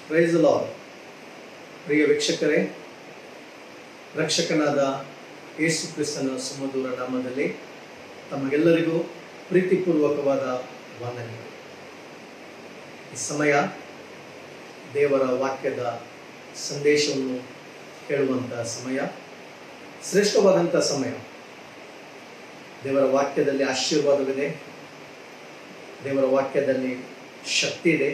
Price the lord. ಪ್ರಿಯ ವೀಕ್ಷಕರೇ, ರಕ್ಷಕನಾದ ಯೇಸು ಕ್ರಿಸ್ತನ ಸುಮಧುರ ನಾಮದಲ್ಲಿ ತಮಗೆಲ್ಲರಿಗೂ ಪ್ರೀತಿಪೂರ್ವಕವಾದ ವಂದನೆಗಳು. ಈ ಸಮಯ ದೇವರ ವಾಕ್ಯದ ಸಂದೇಶವನ್ನು ಕೇಳುವಂಥ ಸಮಯ, ಶ್ರೇಷ್ಠವಾದಂಥ ಸಮಯ. ದೇವರ ವಾಕ್ಯದಲ್ಲಿ ಆಶೀರ್ವಾದವಿದೆ, ದೇವರ ವಾಕ್ಯದಲ್ಲಿ ಶಕ್ತಿ ಇದೆ,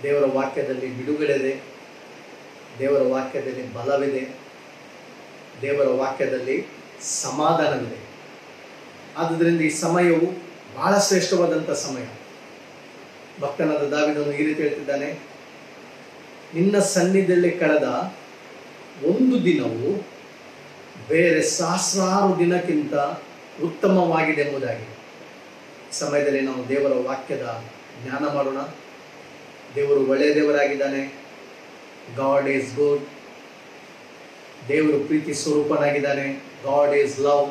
ದೇವರ ವಾಕ್ಯದಲ್ಲಿ ಬಿಡುಗಡೆ ಇದೆ, ದೇವರ ವಾಕ್ಯದಲ್ಲಿ ಬಲವಿದೆ, ದೇವರ ವಾಕ್ಯದಲ್ಲಿ ಸಮಾಧಾನವಿದೆ. ಆದುದರಿಂದ ಈ ಸಮಯವು ಬಹಳ ಶ್ರೇಷ್ಠವಾದಂಥ ಸಮಯ. ಭಕ್ತನಾದ ದಾವೀದನು ಈ ರೀತಿ ಹೇಳ್ತಿದ್ದಾನೆ, ನಿನ್ನ ಸನ್ನಿಧಿಯಲ್ಲಿ ಕಳೆದ ಒಂದು ದಿನವು ಬೇರೆ ಸಹಸ್ರಾರು ದಿನಕ್ಕಿಂತ ಉತ್ತಮವಾಗಿದೆ ಎಂಬುದಾಗಿ. ಸಮಯದಲ್ಲಿ ನಾವು ದೇವರ ವಾಕ್ಯದ ಜ್ಞಾನ ಮಾಡೋಣ. ದೇವರು ಒಳ್ಳೆಯ ದೇವರಾಗಿದ್ದಾನೆ. God is good. ದೇವರು ಪ್ರೀತಿ ಸ್ವರೂಪನಾಗಿದ್ದಾನೆ. God is love.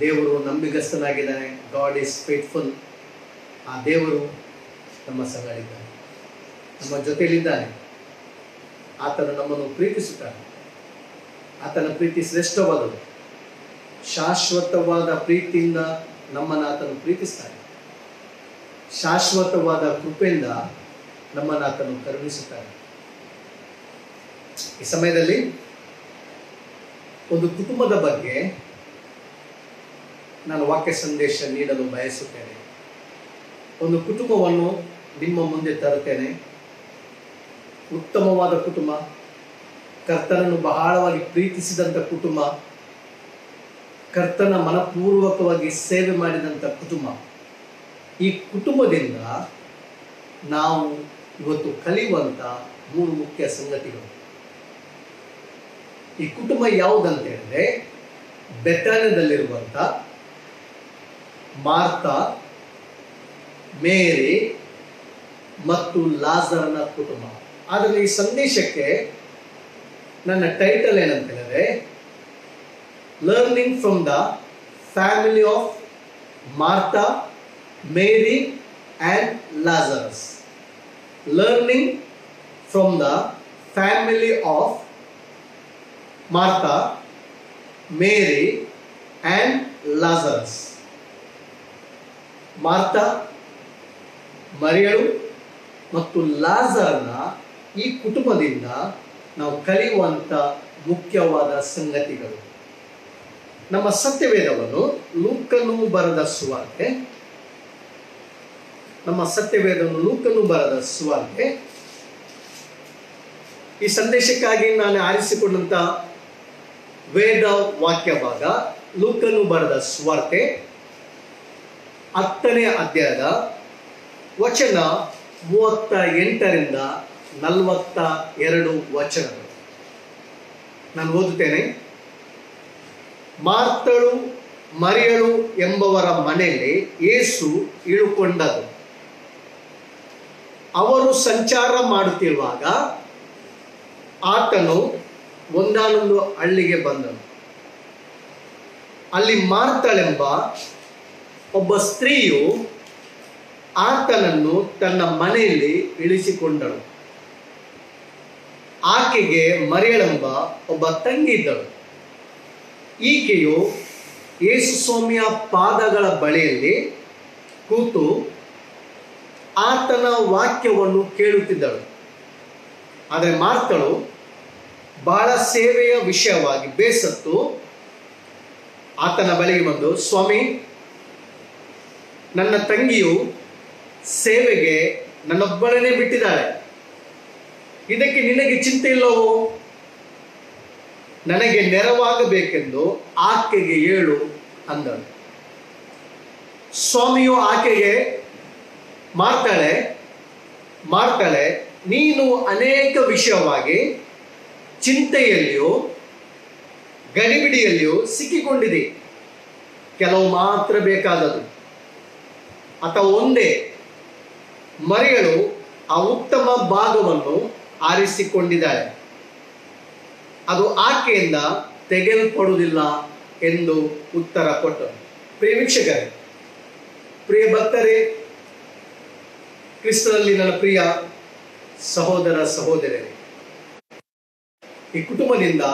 ದೇವರು ನಂಬಿಗಸ್ತನಾಗಿದ್ದಾನೆ. God is faithful. ಆ ದೇವರು ನಮ್ಮ ಸಂಗಡಿದ್ದಾನೆ, ನಮ್ಮ ಜೊತೆಯಲ್ಲಿದ್ದಾನೆ. ಆತನು ನಮ್ಮನ್ನು ಪ್ರೀತಿಸುತ್ತಾನೆ. ಆತನ ಪ್ರೀತಿ ಶ್ರೇಷ್ಠವಾದದ್ದು. ಶಾಶ್ವತವಾದ ಪ್ರೀತಿಯಿಂದ ನಮ್ಮನ್ನು ಆತನು ಪ್ರೀತಿಸ್ತಾನೆ. ಶಾಶ್ವತವಾದ ಕೃಪೆಯಿಂದ ನಮ್ಮನ್ನು ಆತನು ಕರುಣಿಸುತ್ತಾನೆ. ಈ ಸಮಯದಲ್ಲಿ ಒಂದು ಕುಟುಂಬದ ಬಗ್ಗೆ ನಾನು ವಾಕ್ಯ ಸಂದೇಶ ನೀಡಲು ಬಯಸುತ್ತೇನೆ. ಒಂದು ಕುಟುಂಬವನ್ನು ನಿಮ್ಮ ಮುಂದೆ ತರುತ್ತೇನೆ. ಉತ್ತಮವಾದ ಕುಟುಂಬ, ಕರ್ತನನ್ನು ಬಹಳವಾಗಿ ಪ್ರೀತಿಸಿದಂಥ ಕುಟುಂಬ, ಕರ್ತನ ಮನಪೂರ್ವಕವಾಗಿ ಸೇವೆ ಮಾಡಿದಂಥ ಕುಟುಂಬ. ಈ ಕುಟುಂಬದಿಂದ ನಾವು ಇವತ್ತು ಕಲಿಯುವಂಥ 3 ಮುಖ್ಯ ಸಂಗತಿಗಳು. ಈ ಕುಟುಂಬ ಯಾವುದಂತ ಹೇಳಿದ್ರೆ, ಬೆಥಾನ್ಯದಲ್ಲಿರುವಂಥ ಮಾರ್ತಾ, ಮೇರಿ ಮತ್ತು ಲಾಜರನ ಕುಟುಂಬ. ಆದರೆ ಈ ಸಂದೇಶಕ್ಕೆ ನನ್ನ ಟೈಟಲ್ ಏನಂತ ಹೇಳಿದ್ರೆ, learning from the family of Martha, Mary and Lazarus. Learning from the family of Martha, Mary and Lazarus. ಮಾರ್ತಾ, ಮರಿಯಳು ಮತ್ತು ಲಾಜರನ ಈ ಕುಟುಂಬದಿಂದ ನಾವು ಕಲಿಯುವಂಥ ಮುಖ್ಯವಾದ ಸಂಗತಿಗಳು. ನಮ್ಮ ಸತ್ಯವೇದವನ್ನು ಲೂಕನು ಬರೆದ ಸುವಾರ್ತೆ, ಈ ಸಂದೇಶಕ್ಕಾಗಿ ನಾನು ಆರಿಸಿಕೊಂಡಂಥ ವೇದ ವಾಕ್ಯ ಭಾಗ ಲೂಕನು ಬರೆದ ಸುವಾರ್ತೆ 10ನೇ ಅಧ್ಯಾಯದ ವಚನ 38ರಿಂದ 42 ವಚನಗಳು. ನಾನು ಓದುತ್ತೇನೆ. ಮಾರ್ತಳು, ಮರಿಯಳು ಎಂಬವರ ಮನೆಯಲ್ಲಿ ಯೇಸು ಇಳುಕೊಂಡರು. ಅವರು ಸಂಚಾರ ಮಾಡುತ್ತಿರುವಾಗ ಆತನು ಒಂದಾನೊಂದು ಹಳ್ಳಿಗೆ ಬಂದನು. ಅಲ್ಲಿ ಮಾರ್ತಳೆಂಬ ಒಬ್ಬ ಸ್ತ್ರೀಯು ಆತನನ್ನು ತನ್ನ ಮನೆಯಲ್ಲಿ ಇಳಿಸಿಕೊಂಡಳು. ಆಕೆಗೆ ಮರಿಯಳೆಂಬ ಒಬ್ಬ ತಂಗಿ ಇದ್ದಳು. ಈಕೆಯು ಯೇಸು ಸ್ವಾಮಿಯ ಪಾದಗಳ ಬಳಿಯಲ್ಲಿ ಕೂತು ಆತನ ವಾಕ್ಯವನ್ನು ಕೇಳುತ್ತಿದ್ದಳು. ಆದರೆ ಮಾರ್ತಳು ಬಹಳ ಸೇವೆಯ ವಿಷಯವಾಗಿ ಬೇಸತ್ತು ಆತನ ಬಳಿಗೆ ಬಂದು, ಸ್ವಾಮಿ, ನನ್ನ ತಂಗಿಯು ಸೇವೆಗೆ ನನ್ನೊಬ್ಬಳನ್ನೇ ಬಿಟ್ಟಿದ್ದಾಳೆ. ಇದಕ್ಕೆ ನಿನಗೆ ಚಿಂತೆ ಇಲ್ಲವೋ? ನನಗೆ ನೆರವಾಗಬೇಕೆಂದು ಆಕೆಗೆ ಹೇಳು ಅಂದಳು. ಸ್ವಾಮಿಯು ಆಕೆಗೆ, ಮಾರ್ತಳೆ, ನೀನು ಅನೇಕ ವಿಷಯವಾಗಿ ಚಿಂತೆಯಲ್ಲಿಯೂ ಗಡಿಬಿಡಿಯಲ್ಲಿಯೂ ಸಿಕ್ಕಿಕೊಂಡಿದೆ. ಕೆಲವು ಮಾತ್ರ ಬೇಕಾದದು, ಅಥವಾ ಒಂದೇ. ಮರಿಯಳು ಆ ಉತ್ತಮ ಭಾಗವನ್ನು ಆರಿಸಿಕೊಂಡಿದ್ದಾಳೆ, ಅದು ಆಕೆಯಿಂದ ತೆಗೆಯಲ್ಪಡುವುದಿಲ್ಲ ಎಂದು ಉತ್ತರ ಕೊಟ್ಟರು. ಪ್ರಿಯ ವೀಕ್ಷಕರೇ, ಪ್ರಿಯ ಭಕ್ತರೇ, ಕ್ರಿಸ್ತನಲ್ಲಿ ನನ್ನ ಪ್ರಿಯ ಸಹೋದರ ಸಹೋದರರೇ, ಈ ಕುಟುಂಬದಿಂದ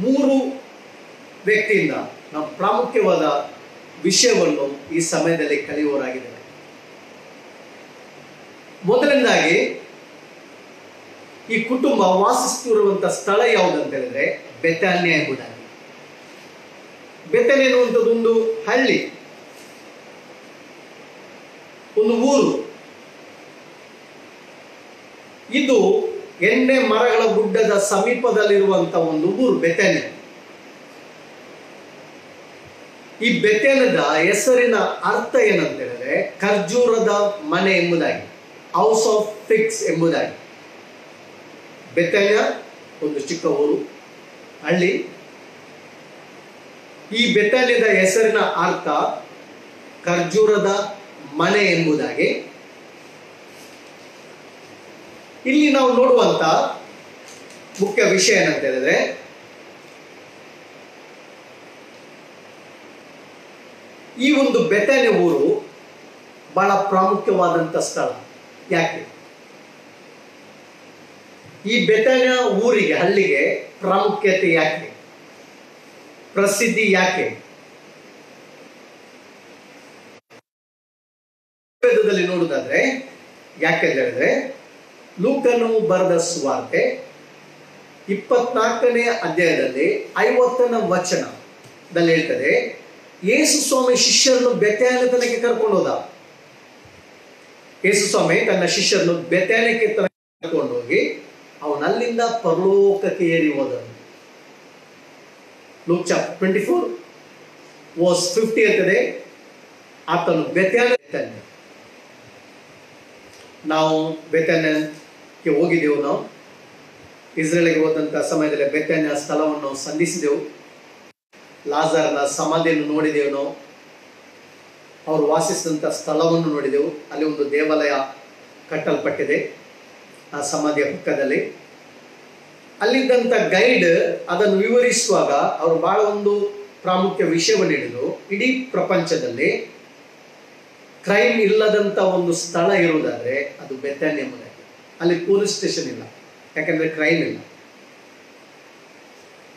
3 ವ್ಯಕ್ತಿಯಿಂದ ನಾವು ಪ್ರಾಮುಖ್ಯವಾದ ವಿಷಯವನ್ನು ಈ ಸಮಯದಲ್ಲಿ ಕಲಿಯುವವರಾಗಿದ್ದೇವೆ. ಮೊದಲನೇದಾಗಿ, ಈ ಕುಟುಂಬ ವಾಸಿಸುತ್ತಿರುವಂತಹ ಸ್ಥಳ ಯಾವುದಂತ ಹೇಳಿದ್ರೆ ಬೆಥಾನ್ಯ ಎಂಬುದಾಗಿ. ಬೆಥಾನ್ಯ ಎನ್ನುವಂಥದ್ದು ಒಂದು ಹಳ್ಳಿ, ಒಂದು ಊರು. ಇದು ಎಣ್ಣೆ ಮರಗಳ ಗುಡ್ಡದ ಸಮೀಪದಲ್ಲಿರುವಂತಹ ಒಂದು ಊರು ಬೆಥಾನ್ಯ. ಈ ಬೆಥಾನ್ಯದ ಹೆಸರಿನ ಅರ್ಥ ಏನಂತ ಹೇಳಿದ್ರೆ ಖರ್ಜೂರದ ಮನೆ ಎಂಬುದಾಗಿ, ಹೌಸ್ ಆಫ್ ಫಿಗ್ಸ್ ಎಂಬುದಾಗಿ. ಬೆಥಾನ್ಯ ಒಂದು ಚಿಕ್ಕ ಊರು, ಹಳ್ಳಿ. ಈ ಬೆಥಾನ್ಯದ ಹೆಸರಿನ ಅರ್ಥ ಖರ್ಜೂರದ ಮನೆ ಎಂಬುದಾಗಿ. ಇಲ್ಲಿ ನಾವು ನೋಡುವಂತ ಮುಖ್ಯ ವಿಷಯ ಏನಂತ ಹೇಳಿದ್ರೆ, ಈ ಒಂದು ಬೆಥಾನ್ಯ ಊರು ಬಹಳ ಪ್ರಾಮುಖ್ಯವಾದಂತ ಸ್ಥಳ. ಯಾಕೆ ಈ ಬೆಥಾನ್ಯ ಊರಿಗೆ, ಹಳ್ಳಿಗೆ ಪ್ರಾಮುಖ್ಯತೆ ಯಾಕೆ, ಪ್ರಸಿದ್ಧಿ ಯಾಕೆ? ವೇದದಲ್ಲಿ ನೋಡುವುದಾದ್ರೆ ಯಾಕೆ ಹೇಳಿದ್ರೆ, ಲೂಕನು ಬರೆದ ಸುವಾರ್ತೆ 24ನೇ ಅಧ್ಯಾಯದಲ್ಲಿ 50ನೇ ವಚನದಲ್ಲಿ ಹೇಳ್ತದೆ, ಯೇಸು ಸ್ವಾಮಿ ಶಿಷ್ಯರನ್ನು ಬೆಥಾನ್ಯ ತನಕ ಕರ್ಕೊಂಡು ಹೋದ. ಯೇಸು ಸ್ವಾಮಿ ತನ್ನ ಶಿಷ್ಯರನ್ನು ಬೆಥಾನ್ಯಕ್ಕೆ ಕರ್ಕೊಂಡು ಹೋಗಿ ಅವನಲ್ಲಿಂದ ಪರಲೋಕಕ್ಕೆ ಏರಿ ಹೋದನು. ಲೂಕ್ ಚಾಪ್ಟರ್ 24 ವರ್ಸ್ 50 ಇರ್ತದೆ, ಆತನು ಬೆಥಾನ್ಯ. ನಾವು ಬೆಥಾನ್ಯಕ್ಕೆ ಹೋಗಿದ್ದೆವು. ನಾವು ಇಸ್ರೇಲಿಗೆ ಹೋದಂತ ಸಮಯದಲ್ಲಿ ಬೆಥಾನ್ಯ ಸ್ಥಳವನ್ನು ಸಂಧಿಸಿದೆವು. ಲಾಜರನ ಸಮಾಧಿಯನ್ನು ನೋಡಿದೆವು. ನಾವು ಅವರು ವಾಸಿಸಿದಂಥ ಸ್ಥಳವನ್ನು ನೋಡಿದೆವು. ಅಲ್ಲಿ ಒಂದು ದೇವಾಲಯ ಕಟ್ಟಲ್ಪಟ್ಟಿದೆ ಆ ಸಮಾಧಿಯ ಪಕ್ಕದಲ್ಲಿ. ಅಲ್ಲಿದ್ದಂಥ ಗೈಡ್ ಅದನ್ನು ವಿವರಿಸುವಾಗ ಅವರು ಬಹಳ ಒಂದು ಪ್ರಾಮುಖ್ಯ ವಿಷಯವನ್ನು ಹಿಡಿದು, ಇಡೀ ಪ್ರಪಂಚದಲ್ಲಿ ಕ್ರೈಮ್ ಇಲ್ಲದಂತ ಒಂದು ಸ್ಥಳ ಇರುವುದಾದ್ರೆ ಅದು ಬೆಥಾನ್ಯ ಎಂಬುದಾಗಿ. ಅಲ್ಲಿ ಪೊಲೀಸ್ ಸ್ಟೇಷನ್ ಇಲ್ಲ, ಯಾಕಂದ್ರೆ ಕ್ರೈಮ್ ಇಲ್ಲ.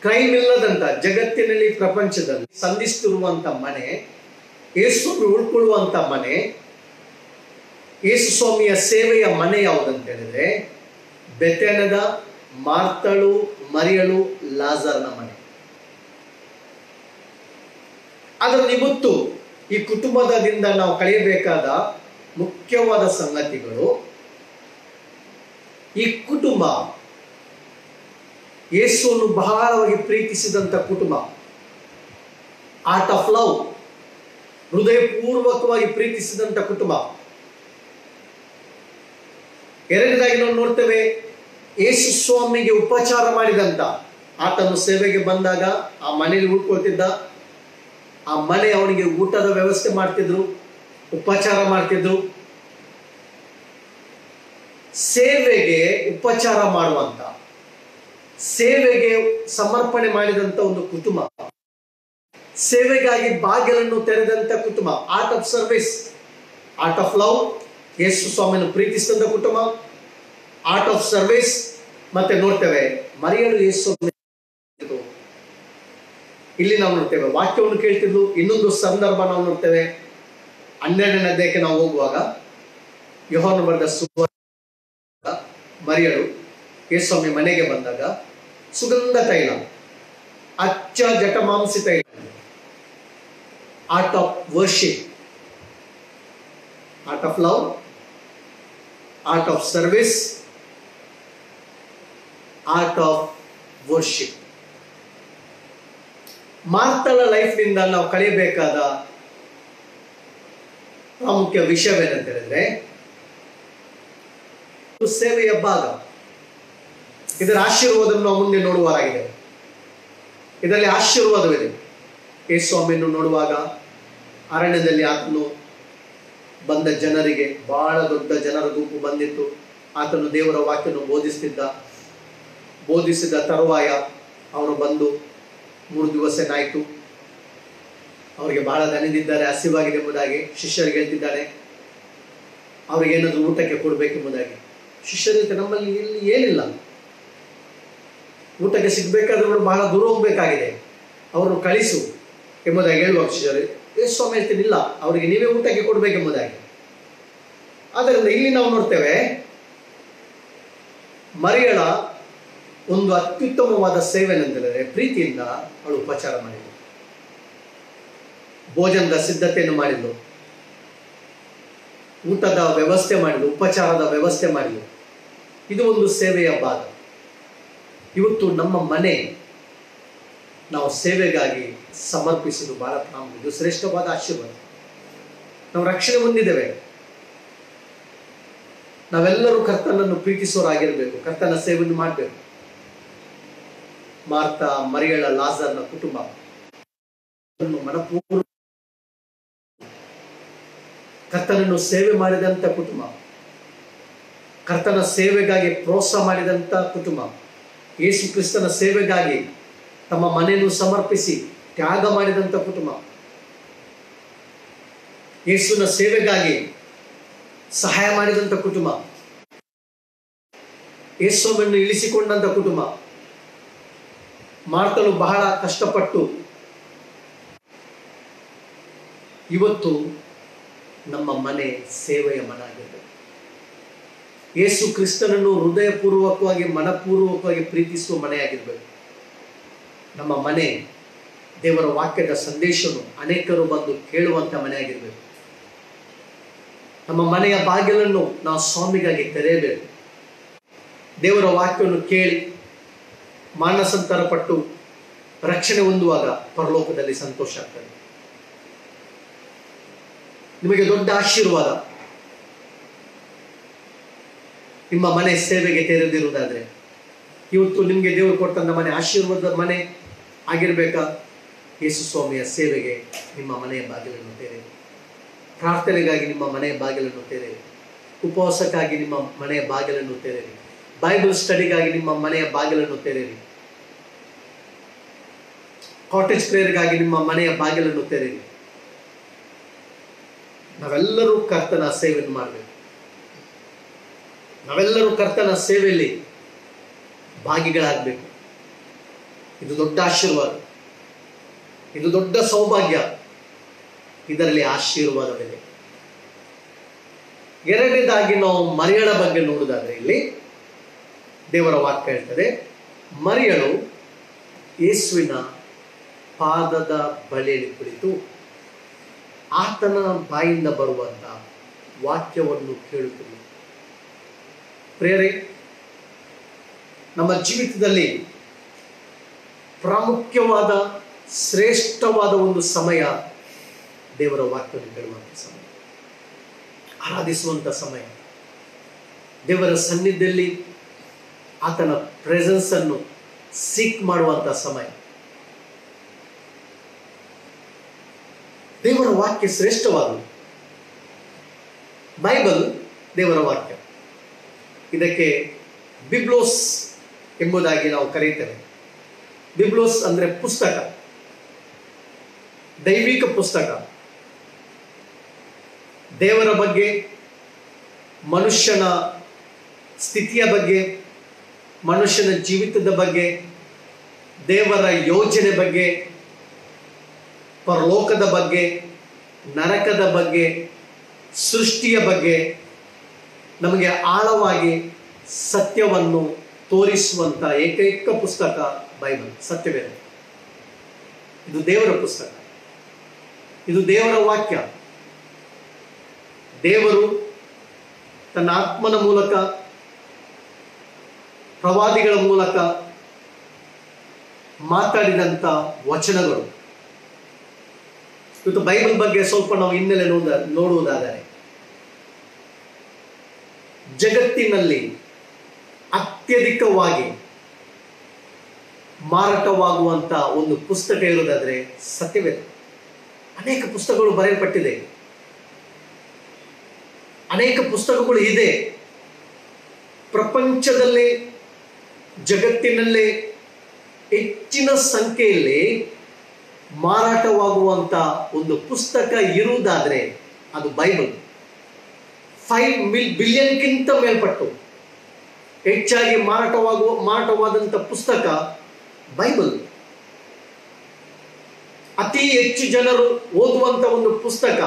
ಕ್ರೈಮ್ ಇಲ್ಲದಂತ ಜಗತ್ತಿನಲ್ಲಿ, ಪ್ರಪಂಚದಲ್ಲಿ ಸಂಧಿಸುತ್ತಿರುವಂತ ಮನೆ, ಯೇಸು ಉಳ್ಕೊಳ್ಳುವಂತ ಮನೆ, ಯೇಸು ಸ್ವಾಮಿಯ ಸೇವೆಯ ಮನೆ ಯಾವುದಂತ ಹೇಳಿದ್ರೆ ಬೆಥಾನ್ಯದ ಮಾರ್ತಳು, ಮರಿಯಳು, ಲಾಜರನ ಮನೆ. ಅದರ ನಿಮಿತ್ತ ಈ ಕುಟುಂಬದಿಂದ ನಾವು ಕಳೆಯಬೇಕಾದ ಮುಖ್ಯವಾದ ಸಂಗತಿಗಳು, ಈ ಕುಟುಂಬ ಯೇಸುವನ್ನು ಬಹಳವಾಗಿ ಪ್ರೀತಿಸಿದಂತ ಕುಟುಂಬ. ಆರ್ಟ್ ಆಫ್ ಲವ್, ಹೃದಯಪೂರ್ವಕವಾಗಿ ಪ್ರೀತಿಸಿದಂತ ಕುಟುಂಬ. ಎರಡನೇದಾಗಿ ನಾವು ನೋಡ್ತೇವೆ, ಯೇಸು ಸ್ವಾಮಿಗೆ ಉಪಚಾರ ಮಾಡಿದಂತ, ಆತನು ಸೇವೆಗೆ ಬಂದಾಗ ಆ ಮನೆಯಲ್ಲಿ ಉಳ್ಕೊಳ್ತಿದ್ದ, ಆ ಮನೆ ಅವನಿಗೆ ಊಟದ ವ್ಯವಸ್ಥೆ ಮಾಡ್ತಿದ್ರು, ಉಪಚಾರ ಮಾಡ್ತಿದ್ರು. ಸೇವೆಗೆ ಉಪಚಾರ ಮಾಡುವಂತ, ಸೇವೆಗೆ ಸಮರ್ಪಣೆ ಮಾಡಿದಂತ ಒಂದು ಕುಟುಂಬ, ಸೇವೆಗಾಗಿ ಬಾಗಿಲನ್ನು ತೆರೆದಂತ ಕುಟುಂಬ. Art of service, art of love, ಯೇಸು ಸ್ವಾಮಿಯನ್ನು ಪ್ರೀತಿಸಿದಂತ ಕುಟುಂಬ, ಆರ್ಟ್ ಆಫ್ ಸರ್ವಿಸ್. ಮತ್ತೆ ನೋಡ್ತೇವೆ ಮರಿಯಳು ಯೇಸು, ಇಲ್ಲಿ ನಾವು ನೋಡ್ತೇವೆ ವಾಕ್ಯವನ್ನು ಕೇಳ್ತಿದ್ಲು. ಇನ್ನೊಂದು ಸಂದರ್ಭ ನಾವು ನೋಡ್ತೇವೆ 12ನೇ ಅಧ್ಯಾಯಕ್ಕೆ ನಾವು ಹೋಗುವಾಗ, ಯೋಹಾನನು ಬರೆದ ಸುವಾರ್ತೆ, ಮರಿಯಳು ಯೇಸು ಸ್ವಾಮಿ ಮನೆಗೆ ಬಂದಾಗ ಸುಗಂಧ ತೈಲ, ಅಚ್ಚ ಜಟಮಾಂಸಿ ತೈಲ, art of worship, art of love, art of service, art of worship. ಮಾರ್ತಳ ಲೈಫ್ನಿಂದ ನಾವು ಕಳೆಯಬೇಕಾದ ಪ್ರಾಮುಖ್ಯ ವಿಷಯವೇನಂತ ಹೇಳಿದ್ರೆ ಸೇವೆಯ ಭಾಗ. ಇದರ ಆಶೀರ್ವಾದವನ್ನು ನಾವು ಮುಂದೆ ನೋಡುವಾಗಿದೆ. ಇದರಲ್ಲಿ ಆಶೀರ್ವಾದವಿದೆ. ಯೇಸು ಸ್ವಾಮಿಯನ್ನು ನೋಡುವಾಗ ಅರಣ್ಯದಲ್ಲಿ ಆತನು ಬಂದ ಜನರಿಗೆ, ಬಹಳ ದೊಡ್ಡ ಜನರ ಗುಂಪು ಬಂದಿತ್ತು. ಆತನು ದೇವರ ವಾಕ್ಯವನ್ನು ಬೋಧಿಸಿದ ತರುವಾಯ ಅವರು ಬಂದು 3 ದಿವಸ ಏನಾಯಿತು, ಅವರಿಗೆ ಬಹಳ ದಣಿದಿದ್ದಾರೆ, ಹಸಿವಾಗಿದೆ ಎಂಬುದಾಗಿ ಶಿಷ್ಯರಿಗೆ ಹೇಳ್ತಿದ್ದಾನೆ. ಅವ್ರಿಗೆ ಏನಾದರೂ ಊಟಕ್ಕೆ ಕೊಡಬೇಕೆಂಬುದಾಗಿ ಶಿಷ್ಯರಂತೆ ನಮ್ಮಲ್ಲಿ ಇಲ್ಲಿ ಏನಿಲ್ಲ, ಊಟಕ್ಕೆ ಸಿಗ್ಬೇಕಾದ್ರೂ ಬಹಳ ದೂರ ಹೋಗ್ಬೇಕಾಗಿದೆ, ಅವರನ್ನು ಕಳಿಸು ಎಂಬುದಾಗಿ ಹೇಳುವ ಶಿಷ್ಯರು ಯೇಸು ಸ್ವಾಮಿ ಹೇಳ್ತೀನಿಲ್ಲ, ಅವರಿಗೆ ನೀವೇ ಊಟಕ್ಕೆ ಕೊಡಬೇಕೆಂಬುದಾಗಿ. ಆದ್ದರಿಂದ ಇಲ್ಲಿ ನಾವು ನೋಡ್ತೇವೆ ಮರಿಯಳ ಒಂದು ಅತ್ಯುತ್ತಮವಾದ ಸೇವೆನೆಂದರೆ ಪ್ರೀತಿಯಿಂದ ಅವಳು ಉಪಚಾರ ಮಾಡಿದಳು, ಭೋಜನದ ಸಿದ್ಧತೆಯನ್ನು ಮಾಡಿದಳು, ಊಟದ ವ್ಯವಸ್ಥೆ ಮಾಡಿದಳು, ಉಪಚಾರದ ವ್ಯವಸ್ಥೆ ಮಾಡಿದಳು. ಇದು ಒಂದು ಸೇವೆಯ ಭಾಗ. ಇವತ್ತು ನಮ್ಮ ಮನೆ ನಾವು ಸೇವೆಗಾಗಿ ಸಮರ್ಪಿಸುವುದು ಬಹಳ ಪ್ರಾಮುಖ್ಯ. ಇದು ಶ್ರೇಷ್ಠವಾದ ಆಶೀರ್ವಾದ. ನಾವು ರಕ್ಷಣೆ ಹೊಂದಿದ್ದೇವೆ. ನಾವೆಲ್ಲರೂ ಕರ್ತನನ್ನು ಪ್ರೀತಿಸೋರಾಗಿರ್ಬೇಕು, ಕರ್ತನ ಸೇವೆಯನ್ನು ಮಾಡಬೇಕು. ಮಾರ್ತಾ, ಮರಿಯಳ, ಲಾಜರ್ನ ಕುಟುಂಬ ಮನಪೂರ್ವ ಕರ್ತನನ್ನು ಸೇವೆ ಮಾಡಿದಂಥ ಕುಟುಂಬ, ಕರ್ತನ ಸೇವೆಗಾಗಿ ಪ್ರೋತ್ಸಾಹ ಮಾಡಿದಂಥ ಕುಟುಂಬ, ಯೇಸು ಕ್ರಿಸ್ತನ ಸೇವೆಗಾಗಿ ತಮ್ಮ ಮನೆಯನ್ನು ಸಮರ್ಪಿಸಿ ತ್ಯಾಗ ಮಾಡಿದಂಥ ಕುಟುಂಬ, ಯೇಸುವಿನ ಸೇವೆಗಾಗಿ ಸಹಾಯ ಮಾಡಿದಂಥ ಕುಟುಂಬ, ಯೇಸುವನ್ನು ಇಳಿಸಿಕೊಂಡಂಥ ಕುಟುಂಬ. ಮಾರ್ತಳು ಬಹಳ ಕಷ್ಟಪಟ್ಟು ಇವತ್ತು ನಮ್ಮ ಮನೆ ಸೇವೆಯ ಮನೆ ಆಗಿದೆ. ಯೇಸು ಕ್ರಿಸ್ತನನ್ನು ಹೃದಯಪೂರ್ವಕವಾಗಿ ಮನಪೂರ್ವಕವಾಗಿ ಪ್ರೀತಿಸುವ ಮನೆಯಾಗಿರ್ಬೇಕು. ನಮ್ಮ ಮನೆ ದೇವರ ವಾಕ್ಯದ ಸಂದೇಶವನ್ನು ಅನೇಕರು ಬಂದು ಕೇಳುವಂಥ ಮನೆಯಾಗಿರ್ಬೇಕು. ನಮ್ಮ ಮನೆಯ ಬಾಗಿಲನ್ನು ನಾವು ಸ್ವಾಮಿಗಾಗಿ ತೆರೆಯಬೇಕು. ದೇವರ ವಾಕ್ಯವನ್ನು ಕೇಳಿ ಮಾನಸಾಂತರ ಪಟ್ಟು ರಕ್ಷಣೆ ಹೊಂದುವಾಗ ಪರಲೋಕದಲ್ಲಿ ಸಂತೋಷ ಆಗ್ತದೆ. ನಿಮಗೆ ದೊಡ್ಡ ಆಶೀರ್ವಾದ. ನಿಮ್ಮ ಮನೆ ಸೇವೆಗೆ ತೆರೆದಿರುವುದಾದ್ರೆ ಇವತ್ತು ನಿಮಗೆ ದೇವರು ಕೊಟ್ಟಂತ ಮನೆ ಆಶೀರ್ವಾದದ ಮನೆ ಆಗಿರ್ಬೇಕಾ? ಯೇಸು ಸ್ವಾಮಿಯ ಸೇವೆಗೆ ನಿಮ್ಮ ಮನೆಯ ಬಾಗಿಲನ್ನು ತೆರೆಯಿರಿ. ಪ್ರಾರ್ಥನೆಗಾಗಿ ನಿಮ್ಮ ಮನೆಯ ಬಾಗಿಲನ್ನು ತೆರೆಯಿರಿ. ಉಪವಾಸಕ್ಕಾಗಿ ನಿಮ್ಮ ಮನೆಯ ಬಾಗಿಲನ್ನು ತೆರೆಯಿರಿ. ಬೈಬಲ್ ಸ್ಟಡಿಗಾಗಿ ನಿಮ್ಮ ಮನೆಯ ಬಾಗಿಲನ್ನು ತೆರೆಯಿರಿ. ಕಾಟೇಜ್ ಪ್ರೇಯರ್ಗಾಗಿ ನಿಮ್ಮ ಮನೆಯ ಬಾಗಿಲನ್ನು ತೆರೆಯಿರಿ. ನಾವೆಲ್ಲರೂ ಕರ್ತನ ಸೇವೆಯನ್ನು ಮಾಡಬೇಕು. ನಾವೆಲ್ಲರೂ ಕರ್ತನ ಸೇವೆಯಲ್ಲಿ ಭಾಗಿಗಳಾಗಬೇಕು. ಇದು ದೊಡ್ಡ ಆಶೀರ್ವಾದ, ಇದು ದೊಡ್ಡ ಸೌಭಾಗ್ಯ. ಇದರಲ್ಲಿ ಆಶೀರ್ವಾದವಿದೆ. ಎರಡನೇದಾಗಿ ನಾವು ಮರಿಯಳ ಬಗ್ಗೆ ನೋಡುವುದಾದ್ರೆ ಇಲ್ಲಿ ದೇವರ ವಾಕ್ಯ ಹೇಳ್ತದೆ, ಮರಿಯಳು ಯೇಸುವಿನ ಪಾದದ ಬಳಿಯಲ್ಲಿ ಕುಳಿತು ಆತನ ಬಾಯಿಂದ ಬರುವಂತ ವಾಕ್ಯವನ್ನು ಕೇಳುತ್ತಿಲ್ಲ. ಪ್ರಿಯರೇ, ನಮ್ಮ ಜೀವಿತದಲ್ಲಿ ಪ್ರಾಮುಖ್ಯವಾದ ಶ್ರೇಷ್ಠವಾದ ಒಂದು ಸಮಯ ದೇವರ ವಾಕ್ಯವನ್ನು ಕೇಳುವಂಥ ಸಮಯ, ಆರಾಧಿಸುವಂಥ ಸಮಯ, ದೇವರ ಸನ್ನಿಧಿಯಲ್ಲಿ ಆತನ ಪ್ರೆಸೆನ್ಸ್ ಅನ್ನು ಸೀಕ್ ಮಾಡುವಂಥ ಸಮಯ. ದೇವರ ವಾಕ್ಯ ಶ್ರೇಷ್ಠವಾದದ್ದು. ಬೈಬಲ್ ದೇವರ ವಾಕ್ಯ. ಇದಕ್ಕೆ ಬಿಬ್ಲೋಸ್ ಎಂಬುದಾಗಿ ನಾವು ಕರೆಯುತ್ತೇವೆ. ಬಿಬ್ಲೋಸ್ ಅಂದ್ರೆ ಪುಸ್ತಕ, ದೈವಿಕ ಪುಸ್ತಕ. ದೇವರ ಬಗ್ಗೆ, ಮನುಷ್ಯನ ಸ್ಥಿತಿಯ ಬಗ್ಗೆ, ಮನುಷ್ಯನ ಜೀವಿತದ ಬಗ್ಗೆ, ದೇವರ ಯೋಜನೆ ಬಗ್ಗೆ, ಪರಲೋಕದ ಬಗ್ಗೆ, ನರಕದ ಬಗ್ಗೆ, ಸೃಷ್ಟಿಯ ಬಗ್ಗೆ ನಮಗೆ ಆಳವಾಗಿ ಸತ್ಯವನ್ನು ತೋರಿಸುವಂತ ಏಕೈಕ ಪುಸ್ತಕ ಬೈಬಲ್, ಸತ್ಯವೇದ. ಇದು ದೇವರ ಪುಸ್ತಕ, ಇದು ದೇವರ ವಾಕ್ಯ. ದೇವರು ತನ್ನ ಆತ್ಮನ ಮೂಲಕ, ಪ್ರವಾದಿಗಳ ಮೂಲಕ ಮಾತಾಡಿದಂಥ ವಚನಗಳು. ಇವತ್ತು ಬೈಬಲ್ ಬಗ್ಗೆ ಸ್ವಲ್ಪ ನಾವು ಹಿನ್ನೆಲೆ ನೋಡುವುದಾದರೆ, ಜಗತ್ತಿನಲ್ಲಿ ಅತ್ಯಧಿಕವಾಗಿ ಮಾರಾಟವಾಗುವಂತ ಒಂದು ಪುಸ್ತಕ ಇರುವುದಾದ್ರೆ ಸತ್ಯವೇದ. ಅನೇಕ ಪುಸ್ತಕಗಳು ಬರೆಯಲ್ಪಟ್ಟಿದೆ, ಅನೇಕ ಪುಸ್ತಕಗಳು ಇದೆ. ಪ್ರಪಂಚದಲ್ಲಿ, ಜಗತ್ತಿನಲ್ಲಿ ಹೆಚ್ಚಿನ ಸಂಖ್ಯೆಯಲ್ಲಿ ಮಾರಾಟವಾಗುವಂತ ಒಂದು ಪುಸ್ತಕ ಇರುವುದಾದ್ರೆ ಅದು ಬೈಬಲ್. 5 ಬಿಲಿಯನ್ಗಿಂತ ಮೇಲ್ಪಟ್ಟು ಹೆಚ್ಚಾಗಿ ಮಾರಾಟವಾದಂಥ ಪುಸ್ತಕ ಬೈಬಲ್. ಅತಿ ಹೆಚ್ಚು ಜನರು ಓದುವಂತ ಒಂದು ಪುಸ್ತಕ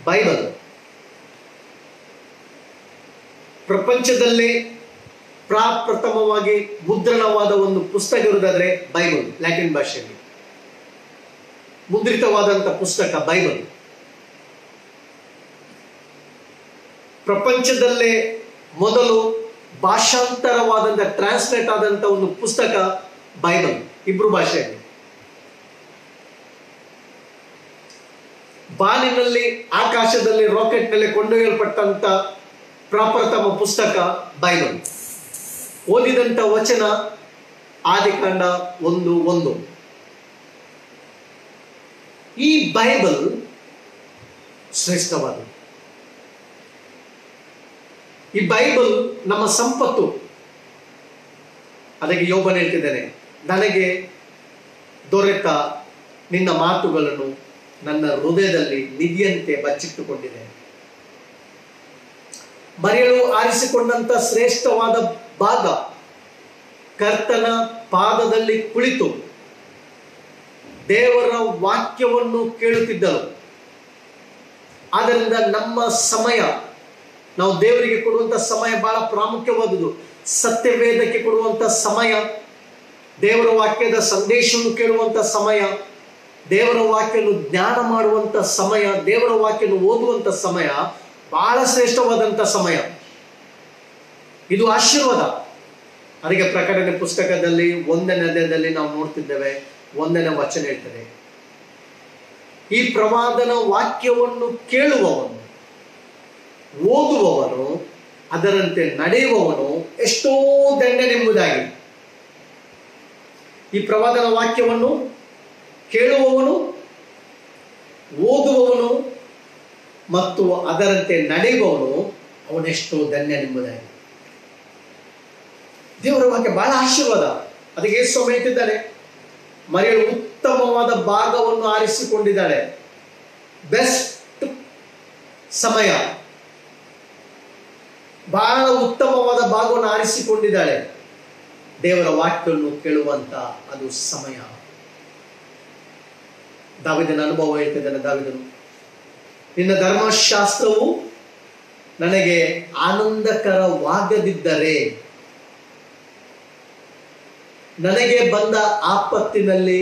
ಬೈಬಲ್. ಪ್ರಪಂಚದಲ್ಲೇ ಪ್ರಪ್ರಥಮವಾಗಿ ಮುದ್ರಣವಾದ ಒಂದು ಪುಸ್ತಕ ಇರುವುದಾದ್ರೆ ಬೈಬಲ್. ಲ್ಯಾಟಿನ್ ಭಾಷೆಯಲ್ಲಿ ಮುದ್ರಿತವಾದಂಥ ಪುಸ್ತಕ ಬೈಬಲ್. ಪ್ರಪಂಚದಲ್ಲೇ ಮೊದಲು ಭಾಷಾಂತರವಾದಂಥ ಟ್ರಾನ್ಸ್ಲೇಟ್ ಆದಂಥ ಒಂದು ಪುಸ್ತಕ ಬೈಬಲ್, ಇಬ್ರು ಭಾಷೆಯಲ್ಲಿ. ಬಾನಿನಲ್ಲಿ ಆಕಾಶದಲ್ಲಿ ರಾಕೆಟ್ನಲ್ಲಿ ಕೊಂಡೊಯ್ಯಲ್ಪಟ್ಟಂತ ಪ್ರಪ್ರಥಮ ಪುಸ್ತಕ ಬೈಬಲ್. ಓದಿದಂಥ ವಚನ ಆದಿಕಾಂಡ 1:1. ಈ ಬೈಬಲ್ ಶ್ರೇಷ್ಠವಾದ. ಈ ಬೈಬಲ್ ನಮ್ಮ ಸಂಪತ್ತು. ಅದಕ್ಕೆ ಯೋಬನು ಹೇಳ್ತಿದ್ದಾನೆ, ನನಗೆ ದೊರೆತ ನಿನ್ನ ಮಾತುಗಳನ್ನು ನನ್ನ ಹೃದಯದಲ್ಲಿ ನಿಧಿಯಂತೆ ಬಚ್ಚಿಟ್ಟುಕೊಂಡಿದೆ. ಮರೆಯಲು ಆರಿಸಿಕೊಂಡಂತ ಶ್ರೇಷ್ಠವಾದ ಭಾಗ, ಕರ್ತನ ಪಾದದಲ್ಲಿ ಕುಳಿತು ದೇವರ ವಾಕ್ಯವನ್ನು ಕೇಳುತ್ತಿದ್ದರು. ಆದ್ದರಿಂದ ನಮ್ಮ ಸಮಯ, ನಾವು ದೇವರಿಗೆ ಕೊಡುವಂತ ಸಮಯ ಬಹಳ ಪ್ರಾಮುಖ್ಯವಾದುದು. ಸತ್ಯವೇದಕ್ಕೆ ಕೊಡುವಂತ ಸಮಯ, ದೇವರ ವಾಕ್ಯದ ಸಂದೇಶವನ್ನು ಕೇಳುವಂತ ಸಮಯ, ದೇವರ ವಾಕ್ಯವನ್ನು ಜ್ಞಾನ ಮಾಡುವಂತ ಸಮಯ, ದೇವರ ವಾಕ್ಯವನ್ನು ಓದುವಂತ ಸಮಯ ಬಹಳ ಶ್ರೇಷ್ಠವಾದಂತ ಸಮಯ. ಇದು ಆಶೀರ್ವಾದ. ಅದಕ್ಕೆ ಪ್ರಕಟಣೆ ಪುಸ್ತಕದಲ್ಲಿ 1ನೇ ಅಧ್ಯಾಯದಲ್ಲಿ ನಾವು ನೋಡ್ತಿದ್ದೇವೆ, 1ನೇ ವಚನ ಹೇಳ್ತದೆ, ಈ ಪ್ರವಾದನ ವಾಕ್ಯವನ್ನು ಕೇಳುವವನು, ಓದುವವನು, ಅದರಂತೆ ನಡೆಯುವವನು ಎಷ್ಟೋ ಧನ್ಯನೆಂಬುದಾಗಿ. ಈ ಪ್ರವಾದನ ವಾಕ್ಯವನ್ನು ಕೇಳುವವನು, ಓದುವವನು ಮತ್ತು ಅದರಂತೆ ನಡೆಯುವವನು ಅವನೆಷ್ಟೋ ಧನ್ಯನೆಂಬುದಾಗಿ. ದೇವರ ವಾಕ್ಯ ಬಹಳ ಆಶೀರ್ವಾದ. ಅದಕ್ಕೆ ಯೇಸು ಹೇಳ್ತಿದ್ದಾನೆ, ಮರಿಯಳು ಉತ್ತಮವಾದ ಭಾಗವನ್ನು ಆರಿಸಿಕೊಂಡಿದ್ದಾಳೆ. ಬೆಸ್ಟ್ ಸಮಯ, ಬಹಳ ಉತ್ತಮವಾದ ಭಾಗವನ್ನು ಆರಿಸಿಕೊಂಡಿದ್ದಾಳೆ. ದೇವರ ವಾಕ್ಯವನ್ನು ಕೇಳುವಂತ ಅದು ಸಮಯ. ದಾವೀದನ ಅನುಭವ ಹೇಳ್ತಿದ್ದಾನೆ. ದಾವೀದನು, ನಿನ್ನ ಧರ್ಮಶಾಸ್ತ್ರವು ನನಗೆ ಆನಂದಕರವಾಗದಿದ್ದರೆ ನನಗೆ ಬಂದ ಆಪತ್ತಿನಲ್ಲಿ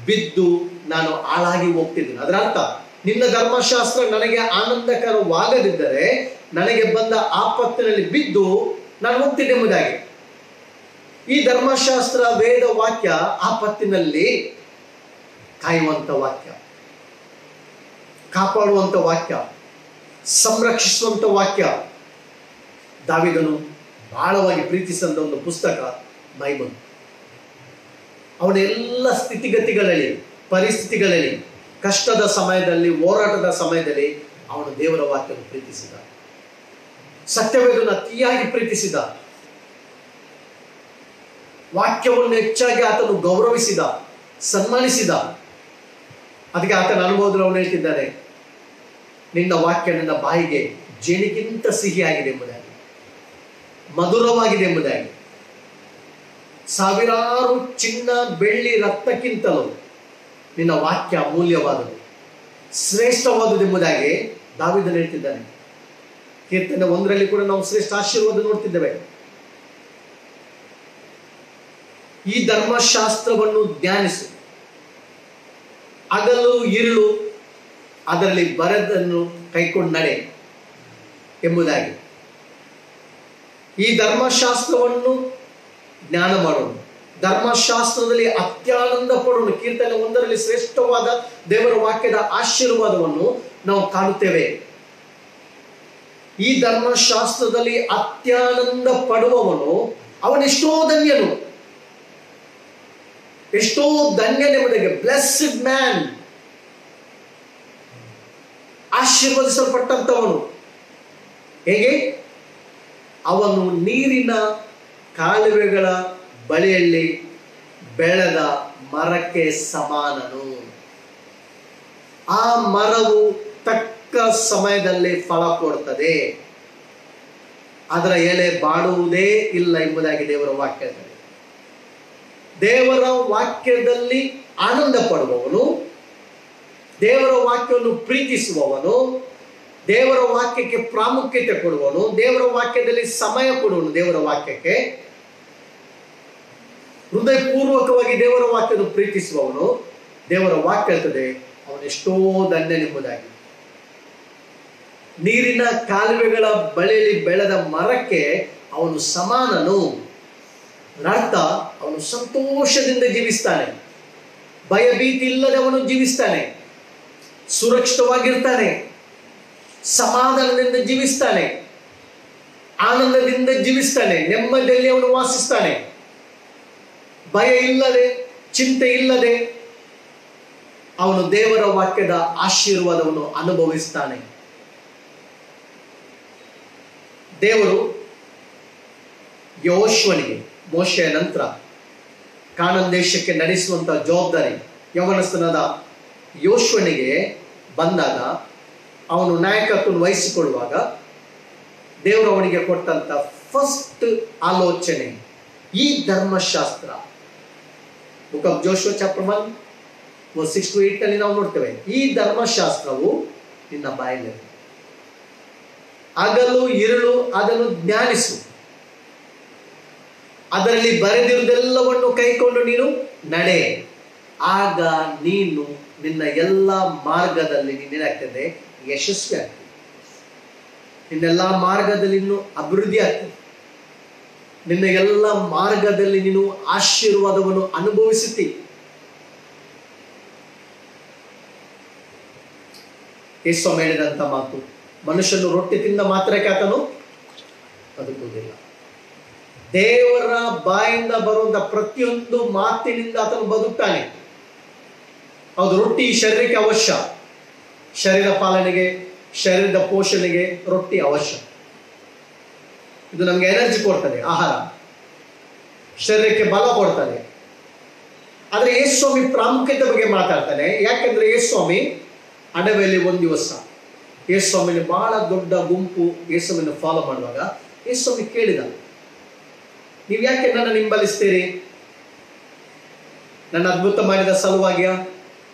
ಬಿದ್ದು ನಾನು ಹಾಳಾಗಿ ಹೋಗ್ತಿದ್ದೀನಿ. ಅದರ ಅರ್ಥ, ನಿನ್ನ ಧರ್ಮಶಾಸ್ತ್ರ ನನಗೆ ಆನಂದಕರವಾಗದಿದ್ದರೆ ನನಗೆ ಬಂದ ಆಪತ್ತಿನಲ್ಲಿ ಬಿದ್ದು ನಾನು ಹೋಗ್ತಿದ್ದೆ ಎಂಬುದಾಗಿ. ಈ ಧರ್ಮಶಾಸ್ತ್ರ, ವೇದ ವಾಕ್ಯ ಆಪತ್ತಿನಲ್ಲಿ ಕಾಯುವಂತ ವಾಕ್ಯ, ಕಾಪಾಡುವಂತ ವಾಕ್ಯ, ಸಂರಕ್ಷಿಸುವಂತ ವಾಕ್ಯ. ದಾವೀದನು ಬಹಳವಾಗಿ ಪ್ರೀತಿಸಿದ ಒಂದು ಪುಸ್ತಕ ಬೈಬಲ್. ಅವನ ಎಲ್ಲ ಸ್ಥಿತಿಗತಿಗಳಲ್ಲಿ, ಪರಿಸ್ಥಿತಿಗಳಲ್ಲಿ, ಕಷ್ಟದ ಸಮಯದಲ್ಲಿ, ಹೋರಾಟದ ಸಮಯದಲ್ಲಿ ಅವನು ದೇವರ ವಾಕ್ಯವನ್ನು ಪ್ರೀತಿಸಿದ. ಸತ್ಯವೇದವನ್ನು ಅತಿಯಾಗಿ ಪ್ರೀತಿಸಿದ. ವಾಕ್ಯವನ್ನು ಹೆಚ್ಚಾಗಿ ಆತನು ಗೌರವಿಸಿದ, ಸನ್ಮಾನಿಸಿದ. ಅದಕ್ಕೆ ಆತನ ಅನುಭವದಲ್ಲಿ ಅವನು ಹೇಳ್ತಿದ್ದಾನೆ, ನಿನ್ನ ವಾಕ್ಯ ನನ್ನ ಬಾಯಿಗೆ ಜೇನಿಗಿಂತ ಸಿಹಿಯಾಗಿದೆ ಎಂಬುದಾಗಿ, ಮಧುರವಾಗಿದೆ ಎಂಬುದಾಗಿ. ಸಾವಿರಾರು ಚಿನ್ನ ಬೆಳ್ಳಿ ರತ್ನಕ್ಕಿಂತಲೂ ನಿನ್ನ ವಾಕ್ಯ ಅಮೂಲ್ಯವಾದದು, ಶ್ರೇಷ್ಠವಾದುದು ಎಂಬುದಾಗಿ ದಾವೀದನು ಹೇಳ್ತಿದ್ದಾನೆ. ಕೀರ್ತನೆ 1ರಲ್ಲಿ ಕೂಡ ನಾವು ಶ್ರೇಷ್ಠ ಆಶೀರ್ವಾದ ನೋಡ್ತಿದ್ದೇವೆ. ಈ ಧರ್ಮಶಾಸ್ತ್ರವನ್ನು ಧ್ಯಾನಿಸು, ಹಗಲು ಇರುಳು ಅದರಲ್ಲಿ ಬರೆದನ್ನು ಕೈಕೊಂಡು ನಡೆ ಎಂಬುದಾಗಿ. ಈ ಧರ್ಮಶಾಸ್ತ್ರವನ್ನು ಜ್ಞಾನ ಮಾಡೋಣ, ಧರ್ಮಶಾಸ್ತ್ರದಲ್ಲಿ ಅತ್ಯಾನಂದ ಪಡೋಣ. ಕೀರ್ತನೆ 1ರಲ್ಲಿ ಶ್ರೇಷ್ಠವಾದ ದೇವರ ವಾಕ್ಯದ ಆಶೀರ್ವಾದವನ್ನು ನಾವು ಕಾಣುತ್ತೇವೆ. ಈ ಧರ್ಮಶಾಸ್ತ್ರದಲ್ಲಿ ಅತ್ಯಾನಂದ ಪಡುವವನು ಅವನೆಷ್ಟೋ ಧನ್ಯನು, ಎಷ್ಟೋ ಧನ್ಯನೆಂಬುದಾಗಿ. Blessed man, ಆಶೀರ್ವದಿಸಲ್ಪಟ್ಟಂತವನು. ಹೇಗೆ? ಅವನು ನೀರಿನ ಕಾಲುವೆಗಳ ಬಳಿಯಲ್ಲಿ ಬೆಳೆದ ಮರಕ್ಕೆ ಸಮಾನನು. ಆ ಮರವು ತಕ್ಕ ಸಮಯದಲ್ಲಿ ಫಲ ಕೊಡ್ತದೆ. ಅದರ ಎಲೆ ಬಾಡುವುದೇ ಇಲ್ಲ ಎಂಬುದಾಗಿ ದೇವರ ವಾಕ್ಯ ಹೇಳ್ತದೆ. ದೇವರ ವಾಕ್ಯದಲ್ಲಿ ಆನಂದ ಪಡುವವನು, ದೇವರ ವಾಕ್ಯವನ್ನು ಪ್ರೀತಿಸುವವನು, ದೇವರ ವಾಕ್ಯಕ್ಕೆ ಪ್ರಾಮುಖ್ಯತೆ ಕೊಡುವವನು, ದೇವರ ವಾಕ್ಯದಲ್ಲಿ ಸಮಯ ಕೊಡುವನು, ದೇವರ ವಾಕ್ಯಕ್ಕೆ ಹೃದಯಪೂರ್ವಕವಾಗಿ ದೇವರ ವಾಕ್ಯವನ್ನು ಪ್ರೀತಿಸುವವನು, ದೇವರ ವಾಕ್ಯ ಹೇಳ್ತದೆ ಅವನೆಷ್ಟೋ ಧನ್ಯನೆಂಬುದಾಗಿ. ನೀರಿನ ಕಾಲುವೆಗಳ ಬಳಿಯಲ್ಲಿ ಬೆಳೆದ ಮರಕ್ಕೆ ಅವನು ಸಮಾನನು. ಅರ್ಥ, ಅವನು ಸಂತೋಷದಿಂದ ಜೀವಿಸ್ತಾನೆ, ಭಯಭೀತಿ ಇಲ್ಲದೆ ಅವನು ಜೀವಿಸ್ತಾನೆ, ಸುರಕ್ಷಿತವಾಗಿರ್ತಾನೆ, ಸಮಾಧಾನದಿಂದ ಜೀವಿಸ್ತಾನೆ, ಆನಂದದಿಂದ ಜೀವಿಸ್ತಾನೆ, ನೆಮ್ಮದಿಯಲ್ಲಿ ಅವನು ವಾಸಿಸ್ತಾನೆ, ಭಯ ಇಲ್ಲದೆ, ಚಿಂತೆ ಇಲ್ಲದೆ ಅವನು ದೇವರ ವಾಕ್ಯದ ಆಶೀರ್ವಾದವನ್ನು ಅನುಭವಿಸ್ತಾನೆ. ದೇವರು ಯೆಹೋಶುವನಿಗೆ ಮೋಶೆಯ ನಂತರ ಕಾನಾನ್ ದೇಶಕ್ಕೆ ನಡೆಸುವಂತಹ ಜವಾಬ್ದಾರಿ ಯೌವನಸ್ಥನಾದ ಯೆಹೋಶುವನಿಗೆ ಬಂದಾಗ, ಅವನು ನಾಯಕತ್ವವನ್ನು ವಹಿಸಿಕೊಳ್ಳುವಾಗ ದೇವರು ಅವನಿಗೆ ಕೊಟ್ಟಂತ ಫಸ್ಟ್ ಆಲೋಚನೆ ಈ ಧರ್ಮಶಾಸ್ತ್ರ. ಬುಕ್ ಆಫ್ ಜೋಶುವ ಚಾಪ್ಟರ್ 1:6-8 ಅಲ್ಲಿ ನಾವು ನೋಡ್ತೇವೆ, ಈ ಧರ್ಮಶಾಸ್ತ್ರವು ನಿನ್ನ ಬಾಯಲ್ಲಿದೆ, ಹಗಲು ಇರುಳು ಅದನ್ನು ಜ್ಞಾನಿಸು, ಅದರಲ್ಲಿ ಬರೆದಿರುವುದೆಲ್ಲವನ್ನು ಕೈಕೊಂಡು ನೀನು ನಡೆ, ಆಗ ನೀನು ನಿನ್ನ ಎಲ್ಲ ಮಾರ್ಗದಲ್ಲಿ ನೀನೇನಾಗ್ತದೆ, ಯಶಸ್ವಿ ಆಗ್ತದೆ, ನಿನ್ನೆಲ್ಲ ಮಾರ್ಗದಲ್ಲಿ ನೀನು ಅಭಿವೃದ್ಧಿ ಆಗ್ತದೆ, ನಿನ್ನ ಎಲ್ಲ ಮಾರ್ಗದಲ್ಲಿ ನೀನು ಆಶೀರ್ವಾದವನ್ನು ಅನುಭವಿಸುತ್ತಿ. ಯೇಸು ಹೇಳಿದಂತ ಮಾತು, ಮನುಷ್ಯನು ರೊಟ್ಟಿ ತಿಂದ ಮಾತ್ರಕ್ಕೆ ಆತನು ಬದುಕುವುದಿಲ್ಲ, ದೇವರ ಬಾಯಿಂದ ಬರುವಂತ ಪ್ರತಿಯೊಂದು ಮಾತಿನಿಂದ ಆತನು ಬದುಕ್ತಾನೆ. ಹೌದು, ರೊಟ್ಟಿ ಶರೀರಕ್ಕೆ ಅವಶ್ಯ, ಶರೀರ ಪಾಲನೆಗೆ, ಶರೀರದ ಪೋಷಣೆಗೆ ರೊಟ್ಟಿ ಅವಶ್ಯ. ಇದು ನಮ್ಗೆ ಎನರ್ಜಿ ಕೊಡ್ತದೆ, ಆಹಾರ ಶರೀರಕ್ಕೆ ಬಲ ಕೊಡ್ತದೆ. ಆದ್ರೆ ಯೇಸುಸ್ವಾಮಿ ಪ್ರಾಮುಖ್ಯತೆ ಬಗ್ಗೆ ಮಾತಾಡ್ತಾನೆ. ಯಾಕೆಂದ್ರೆ ಯೇಸುಸ್ವಾಮಿ ಅಡವೆಯಲ್ಲಿ ಒಂದು ದಿವಸ ಯೇಸುಸ್ವಾಮಿನ ಬಹಳ ದೊಡ್ಡ ಗುಂಪು ಯೇಸುವನ್ನು ಫಾಲೋ ಮಾಡುವಾಗ ಯೇಸುಸ್ವಾಮಿ ಕೇಳಿದ, ನೀವು ಯಾಕೆ ನನ್ನ ಹಿಂಬಲಿಸ್ತೀರಿ? ನನ್ನ ಅದ್ಭುತ ಮಾಡಿದ ಸಲುವಾಗಿಯ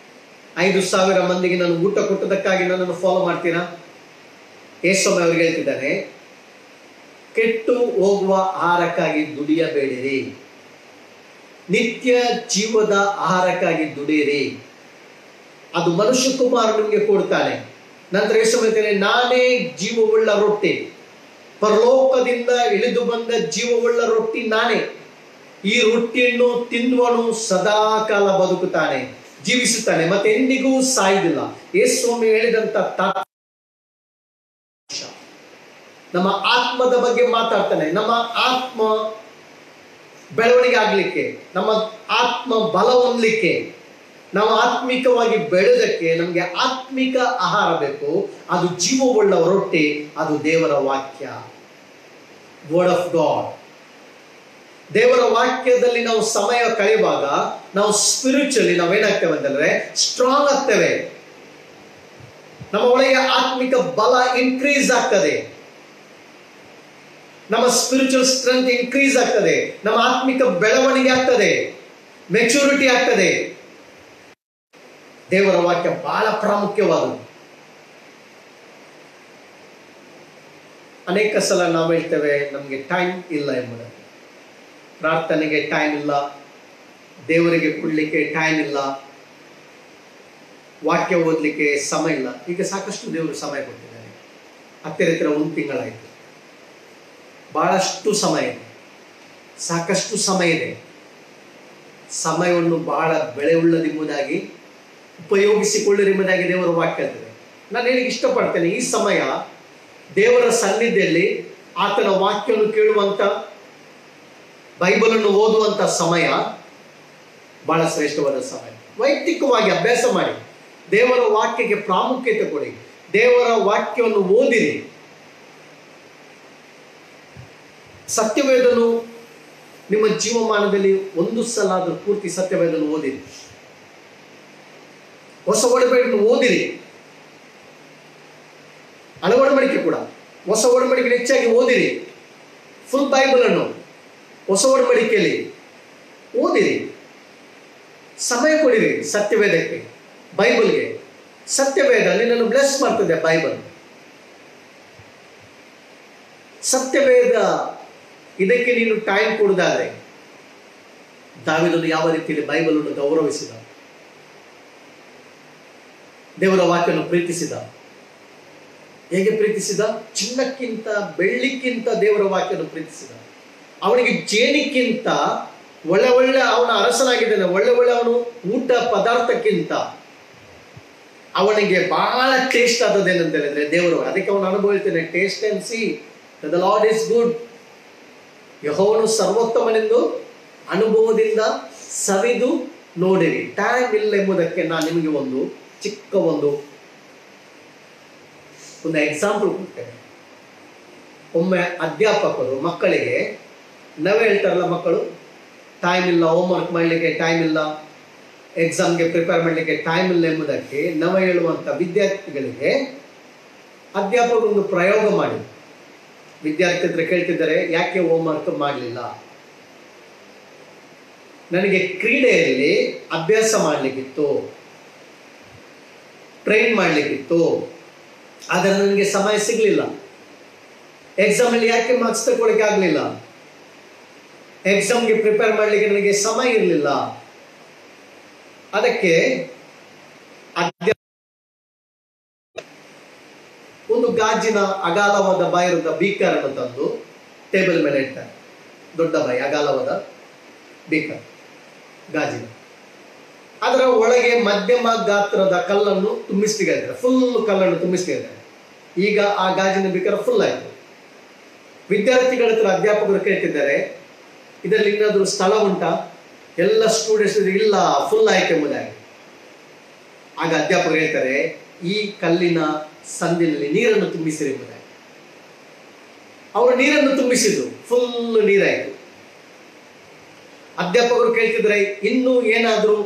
5,000 ಮಂದಿಗೆ ನಾನು ಊಟ ಕೊಟ್ಟದಕ್ಕಾಗಿ ನನ್ನನ್ನು ಫಾಲೋ ಮಾಡ್ತೀರಾ? ಯೇಸುಸ್ವಾಮಿ ಅವ್ರಿಗೆ ಹೇಳ್ತಿದ್ದಾನೆ, ಕೆಟ್ಟು ಹೋಗುವ ಆಹಾರಕ್ಕಾಗಿ ದುಡಿಯಬೇಡಿರಿ, ನಿತ್ಯ ಜೀವದ ಆಹಾರಕ್ಕಾಗಿ ದುಡಿಯಿರಿ, ಅದು ಮನುಷ್ಯ ಕುಮಾರ ನಿಮಗೆ ಕೊಡ್ತಾನೆ. ನಂತರ ಯೇಸು ಹೇಳ್ತಾನೆ, ನಾನೇ ಜೀವವುಳ್ಳ ರೊಟ್ಟಿ, ಪರಲೋಕದಿಂದ ಇಳಿದು ಬಂದ ಜೀವವುಳ್ಳ ರೊಟ್ಟಿ ನಾನೇ, ಈ ರೊಟ್ಟಿಯನ್ನು ತಿನ್ನುವನು ಸದಾಕಾಲ ಬದುಕುತ್ತಾನೆ, ಜೀವಿಸುತ್ತಾನೆ, ಮತ್ತೆ ಎಂದಿಗೂ ಸಾಯುವುದಿಲ್ಲ. ಯೇಸುಸ್ವಾಮಿ ಹೇಳಿದಂತ ನಮ್ಮ ಆತ್ಮದ ಬಗ್ಗೆ ಮಾತಾಡ್ತಾನೆ. ನಮ್ಮ ಆತ್ಮ ಬೆಳವಣಿಗೆ ಆಗ್ಲಿಕ್ಕೆ, ನಮ್ಮ ಆತ್ಮ ಬಲ ಹೊಂದಲಿಕ್ಕೆ, ನಾವು ಆತ್ಮಿಕವಾಗಿ ಬೆಳೆದಕ್ಕೆ ನಮ್ಗೆ ಆತ್ಮಿಕ ಆಹಾರ ಬೇಕು. ಅದು ಜೀವವುಳ್ಳ ರೊಟ್ಟಿ, ಅದು ದೇವರ ವಾಕ್ಯ, ವರ್ಡ್ ಆಫ್ ಗಾಡ್. ದೇವರ ವಾಕ್ಯದಲ್ಲಿ ನಾವು ಸಮಯ ಕಳೆಯುವಾಗ ನಾವು ಸ್ಪಿರಿಚುವಲಿ ನಾವೇನಾಗ್ತೇವೆ ಅಂತಂದ್ರೆ ಸ್ಟ್ರಾಂಗ್ ಆಗ್ತೇವೆ. ನಮ್ಮ ಒಳಗೆ ಆತ್ಮಿಕ ಬಲ ಇನ್ಕ್ರೀಸ್ ಆಗ್ತದೆ, ನಮ್ಮ ಸ್ಪಿರಿಚುವಲ್ ಸ್ಟ್ರೆಂತ್ ಇನ್ಕ್ರೀಸ್ ಆಗ್ತದೆ, ನಮ್ಮ ಆತ್ಮಿಕ ಬೆಳವಣಿಗೆ ಆಗ್ತದೆ, ಮೆಚುರಿಟಿ ಆಗ್ತದೆ. ದೇವರ ವಾಕ್ಯ ಬಹಳ ಪ್ರಾಮುಖ್ಯವಾದದ್ದು. ಅನೇಕ ಸಲ ನಾವು ಹೇಳ್ತೇವೆ ನಮಗೆ ಟೈಮ್ ಇಲ್ಲ ಎಂಬುದಾಗಿ. ಪ್ರಾರ್ಥನೆಗೆ ಟೈಮ್ ಇಲ್ಲ, ದೇವರಿಗೆ ಕೊಡ್ಲಿಕ್ಕೆ ಟೈಮ್ ಇಲ್ಲ, ವಾಕ್ಯ ಓದಲಿಕ್ಕೆ ಸಮಯ ಇಲ್ಲ. ಈಗ ಸಾಕಷ್ಟು ದೇವರು ಸಮಯ ಕೊಟ್ಟಿದ್ದಾರೆ. ಹತ್ತಿರ 1 ತಿಂಗಳಾಯಿತು. ಬಹಳಷ್ಟು ಸಮಯ ಇದೆ, ಸಾಕಷ್ಟು ಸಮಯ ಇದೆ. ಸಮಯವನ್ನು ಬಹಳ ಬೆಳೆ ಉಳ್ಳದೆಂಬುದಾಗಿ ಉಪಯೋಗಿಸಿಕೊಳ್ಳಿರೆಂಬುದಾಗಿ ದೇವರ ವಾಕ್ಯ ಹೇಳ್ತದೆ. ನಾನು ಹೇಳಿಕ್ಕೆ ಇಷ್ಟಪಡ್ತೇನೆ, ಈ ಸಮಯ ದೇವರ ಸನ್ನಿಧಿಯಲ್ಲಿ ಆತನ ವಾಕ್ಯವನ್ನು ಕೇಳುವಂತ, ಬೈಬಲನ್ನು ಓದುವಂತ ಸಮಯ ಬಹಳ ಶ್ರೇಷ್ಠವಾದ ಸಮಯ. ವೈಯಕ್ತಿಕವಾಗಿ ಅಭ್ಯಾಸ ಮಾಡಿ, ದೇವರ ವಾಕ್ಯಕ್ಕೆ ಪ್ರಾಮುಖ್ಯತೆ ಕೊಡಿ, ದೇವರ ವಾಕ್ಯವನ್ನು ಓದಿರಿ. ಸತ್ಯವೇದನು ನಿಮ್ಮ ಜೀವಮಾನದಲ್ಲಿ ಒಂದು ಸಲ ಆದರೂ ಪೂರ್ತಿ ಸತ್ಯವೇದನ್ನು ಓದಿರಿ. ಹೊಸ ಒಡಂಬಡಿಕೆಯನ್ನು ಓದಿರಿ. ಹಳೆ ಒಡಂಬಡಿಕೆ ಕೂಡ, ಹೊಸ ಒಡಂಬಡಿಕೆ ಹೆಚ್ಚಾಗಿ ಓದಿರಿ. ಫುಲ್ ಬೈಬಲ್ ಅನ್ನು ಹೊಸ ಒಡಂಬಡಿಕೆಯಲ್ಲಿ ಓದಿರಿ, ಸಮಯ ಕೊಡಿರಿ ಸತ್ಯವೇದಕ್ಕೆ, ಬೈಬಲ್ಗೆ. ಸತ್ಯವೇದ ನಿನ್ನನ್ನು ಬ್ಲೆಸ್ ಮಾಡ್ತದೆ. ಬೈಬಲ್ ಸತ್ಯವೇದ ಇದಕ್ಕೆ ನೀನು ಟೈಮ್ ಕೊಡುದಾದ್ರೆ, ದಾವೀದನು ಯಾವ ರೀತಿಯಲ್ಲಿ ಬೈಬಲ್ ಅನ್ನು ಗೌರವಿಸಿದ, ದೇವರ ವಾಕ್ಯವನ್ನು ಪ್ರೀತಿಸಿದ. ಹೇಗೆ ಪ್ರೀತಿಸಿದ? ಚಿನ್ನಕ್ಕಿಂತ ಬೆಳ್ಳಿಕ್ಕಿಂತ ದೇವರ ವಾಕ್ಯವನ್ನು ಪ್ರೀತಿಸಿದ. ಅವನಿಗೆ ಜೇನಿಕ್ಕಿಂತ ಒಳ್ಳೆ ಒಳ್ಳೆ ಅವನ ಅರಸನಾಗಿದ್ದಾನೆ, ಒಳ್ಳೆ ಒಳ್ಳೆ ಅವನು ಊಟ ಪದಾರ್ಥಕ್ಕಿಂತ ಅವನಿಗೆ ಬಹಳ ಟೇಸ್ಟ್ ಆದದೇನಂತ ಹೇಳಿದ್ರೆ ದೇವರು. ಅದಕ್ಕೆ ಅವನು ಅನುಭವ ಹೇಳ್ತಾನೆ, taste and C the lord is good. ಯೆಹೋವನು ಸರ್ವೋತ್ತಮನೆಂದು ಅನುಭವದಿಂದ ಸವಿದು ನೋಡಿರಿ. ಟೈಮ್ ಇಲ್ಲ ಎಂಬುದಕ್ಕೆ ನಾನು ನಿಮಗೆ ಒಂದು ಚಿಕ್ಕ ಒಂದು ಎಕ್ಸಾಂಪಲ್ ಕೊಡ್ತೇನೆ. ಒಮ್ಮೆ ಅಧ್ಯಾಪಕರು ಮಕ್ಕಳಿಗೆ ನಾವೇ ಹೇಳ್ತಾರಲ್ಲ, ಮಕ್ಕಳು ಟೈಮ್ ಇಲ್ಲ, ಹೋಮ್ವರ್ಕ್ ಮಾಡಲಿಕ್ಕೆ ಟೈಮ್ ಇಲ್ಲ, ಎಕ್ಸಾಮ್ಗೆ ಪ್ರಿಪೇರ್ ಮಾಡಲಿಕ್ಕೆ ಟೈಮ್ ಇಲ್ಲ ಎಂಬುದಕ್ಕೆ ನಾವು ಹೇಳುವಂಥ ವಿದ್ಯಾರ್ಥಿಗಳಿಗೆ ಅಧ್ಯಾಪಕರು ಒಂದು ಪ್ರಯೋಗ ಮಾಡಿ ವಿದ್ಯಾರ್ಥಿ ಹತ್ರ ಕೇಳ್ತಿದ್ದಾರೆ, ಯಾಕೆ ಹೋಮ್ವರ್ಕ್ ಮಾಡಲಿಲ್ಲ? ನನಗೆ ಕ್ರೀಡೆಯಲ್ಲಿ ಅಭ್ಯಾಸ ಮಾಡಲಿಕ್ಕಿತ್ತು, ಟ್ರೈನ್ ಮಾಡಲಿಕ್ಕಿತ್ತು, ಆದರೆ ನನಗೆ ಸಮಯ ಸಿಗಲಿಲ್ಲ. ಎಕ್ಸಾಮಲ್ಲಿ ಯಾಕೆ ಮಾರ್ಕ್ಸ್ ತಗೊಳ್ಳಿಕ್ಕೆ ಆಗಲಿಲ್ಲ? ಎಕ್ಸಾಮ್ಗೆ ಪ್ರಿಪೇರ್ ಮಾಡಲಿಕ್ಕೆ ನನಗೆ ಸಮಯ ಇರಲಿಲ್ಲ. ಅದಕ್ಕೆ ಒಂದು ಗಾಜಿನ ಅಗಾಲವಾದ ಬಾಯಿರದ ಬೀಕರ್ ಅನ್ನು ತಂದು ಟೇಬಲ್ ಮೇಲೆ ಇಡ್ತಾರೆ. ದೊಡ್ಡ ಬಾಯಿ, ಅಗಾಲವಾದ ಬೀಕರ್, ಗಾಜಿನ. ಅದರ ಒಳಗೆ ಮಧ್ಯಮ ಗಾತ್ರದ ಕಲ್ಲನ್ನು ತುಂಬಿಸ್ತಿದ್ದಾರೆ, ಫುಲ್ ಕಲ್ಲನ್ನು ತುಂಬಿಸ್ತಿದ್ದಾರೆ. ಈಗ ಆ ಗಾಜಿನ ಬೀಕರ್ ಫುಲ್ ಆಯಿತು. ವಿದ್ಯಾರ್ಥಿಗಳ ಹತ್ರ ಅಧ್ಯಾಪಕರು ಕೇಳ್ತಿದ್ದಾರೆ, ಇದರಲ್ಲಿ ಏನಾದರೂ ಸ್ಥಳ ಉಂಟಾ? ಎಲ್ಲ ಸ್ಟೂಡೆಂಟ್ಸ್ ಇಲ್ಲ, ಫುಲ್ ಆಯ್ತು ಎಂಬುದಾಗಿ. ಆಗ ಅಧ್ಯಾಪಕರು ಹೇಳ್ತಾರೆ, ಈ ಕಲ್ಲಿನ ಸಂದಿನಲ್ಲಿ ನೀರನ್ನು ತುಂಬಿಸಿರಿ ಎಂಬುದಾಗಿ. ಅವರು ನೀರನ್ನು ತುಂಬಿಸಿದ್ರು, ಫುಲ್ ನೀರಾಯಿತು. ಅಧ್ಯಾಪಕರು ಕೇಳ್ತಿದ್ರೆ, ಇನ್ನೂ ಏನಾದರೂ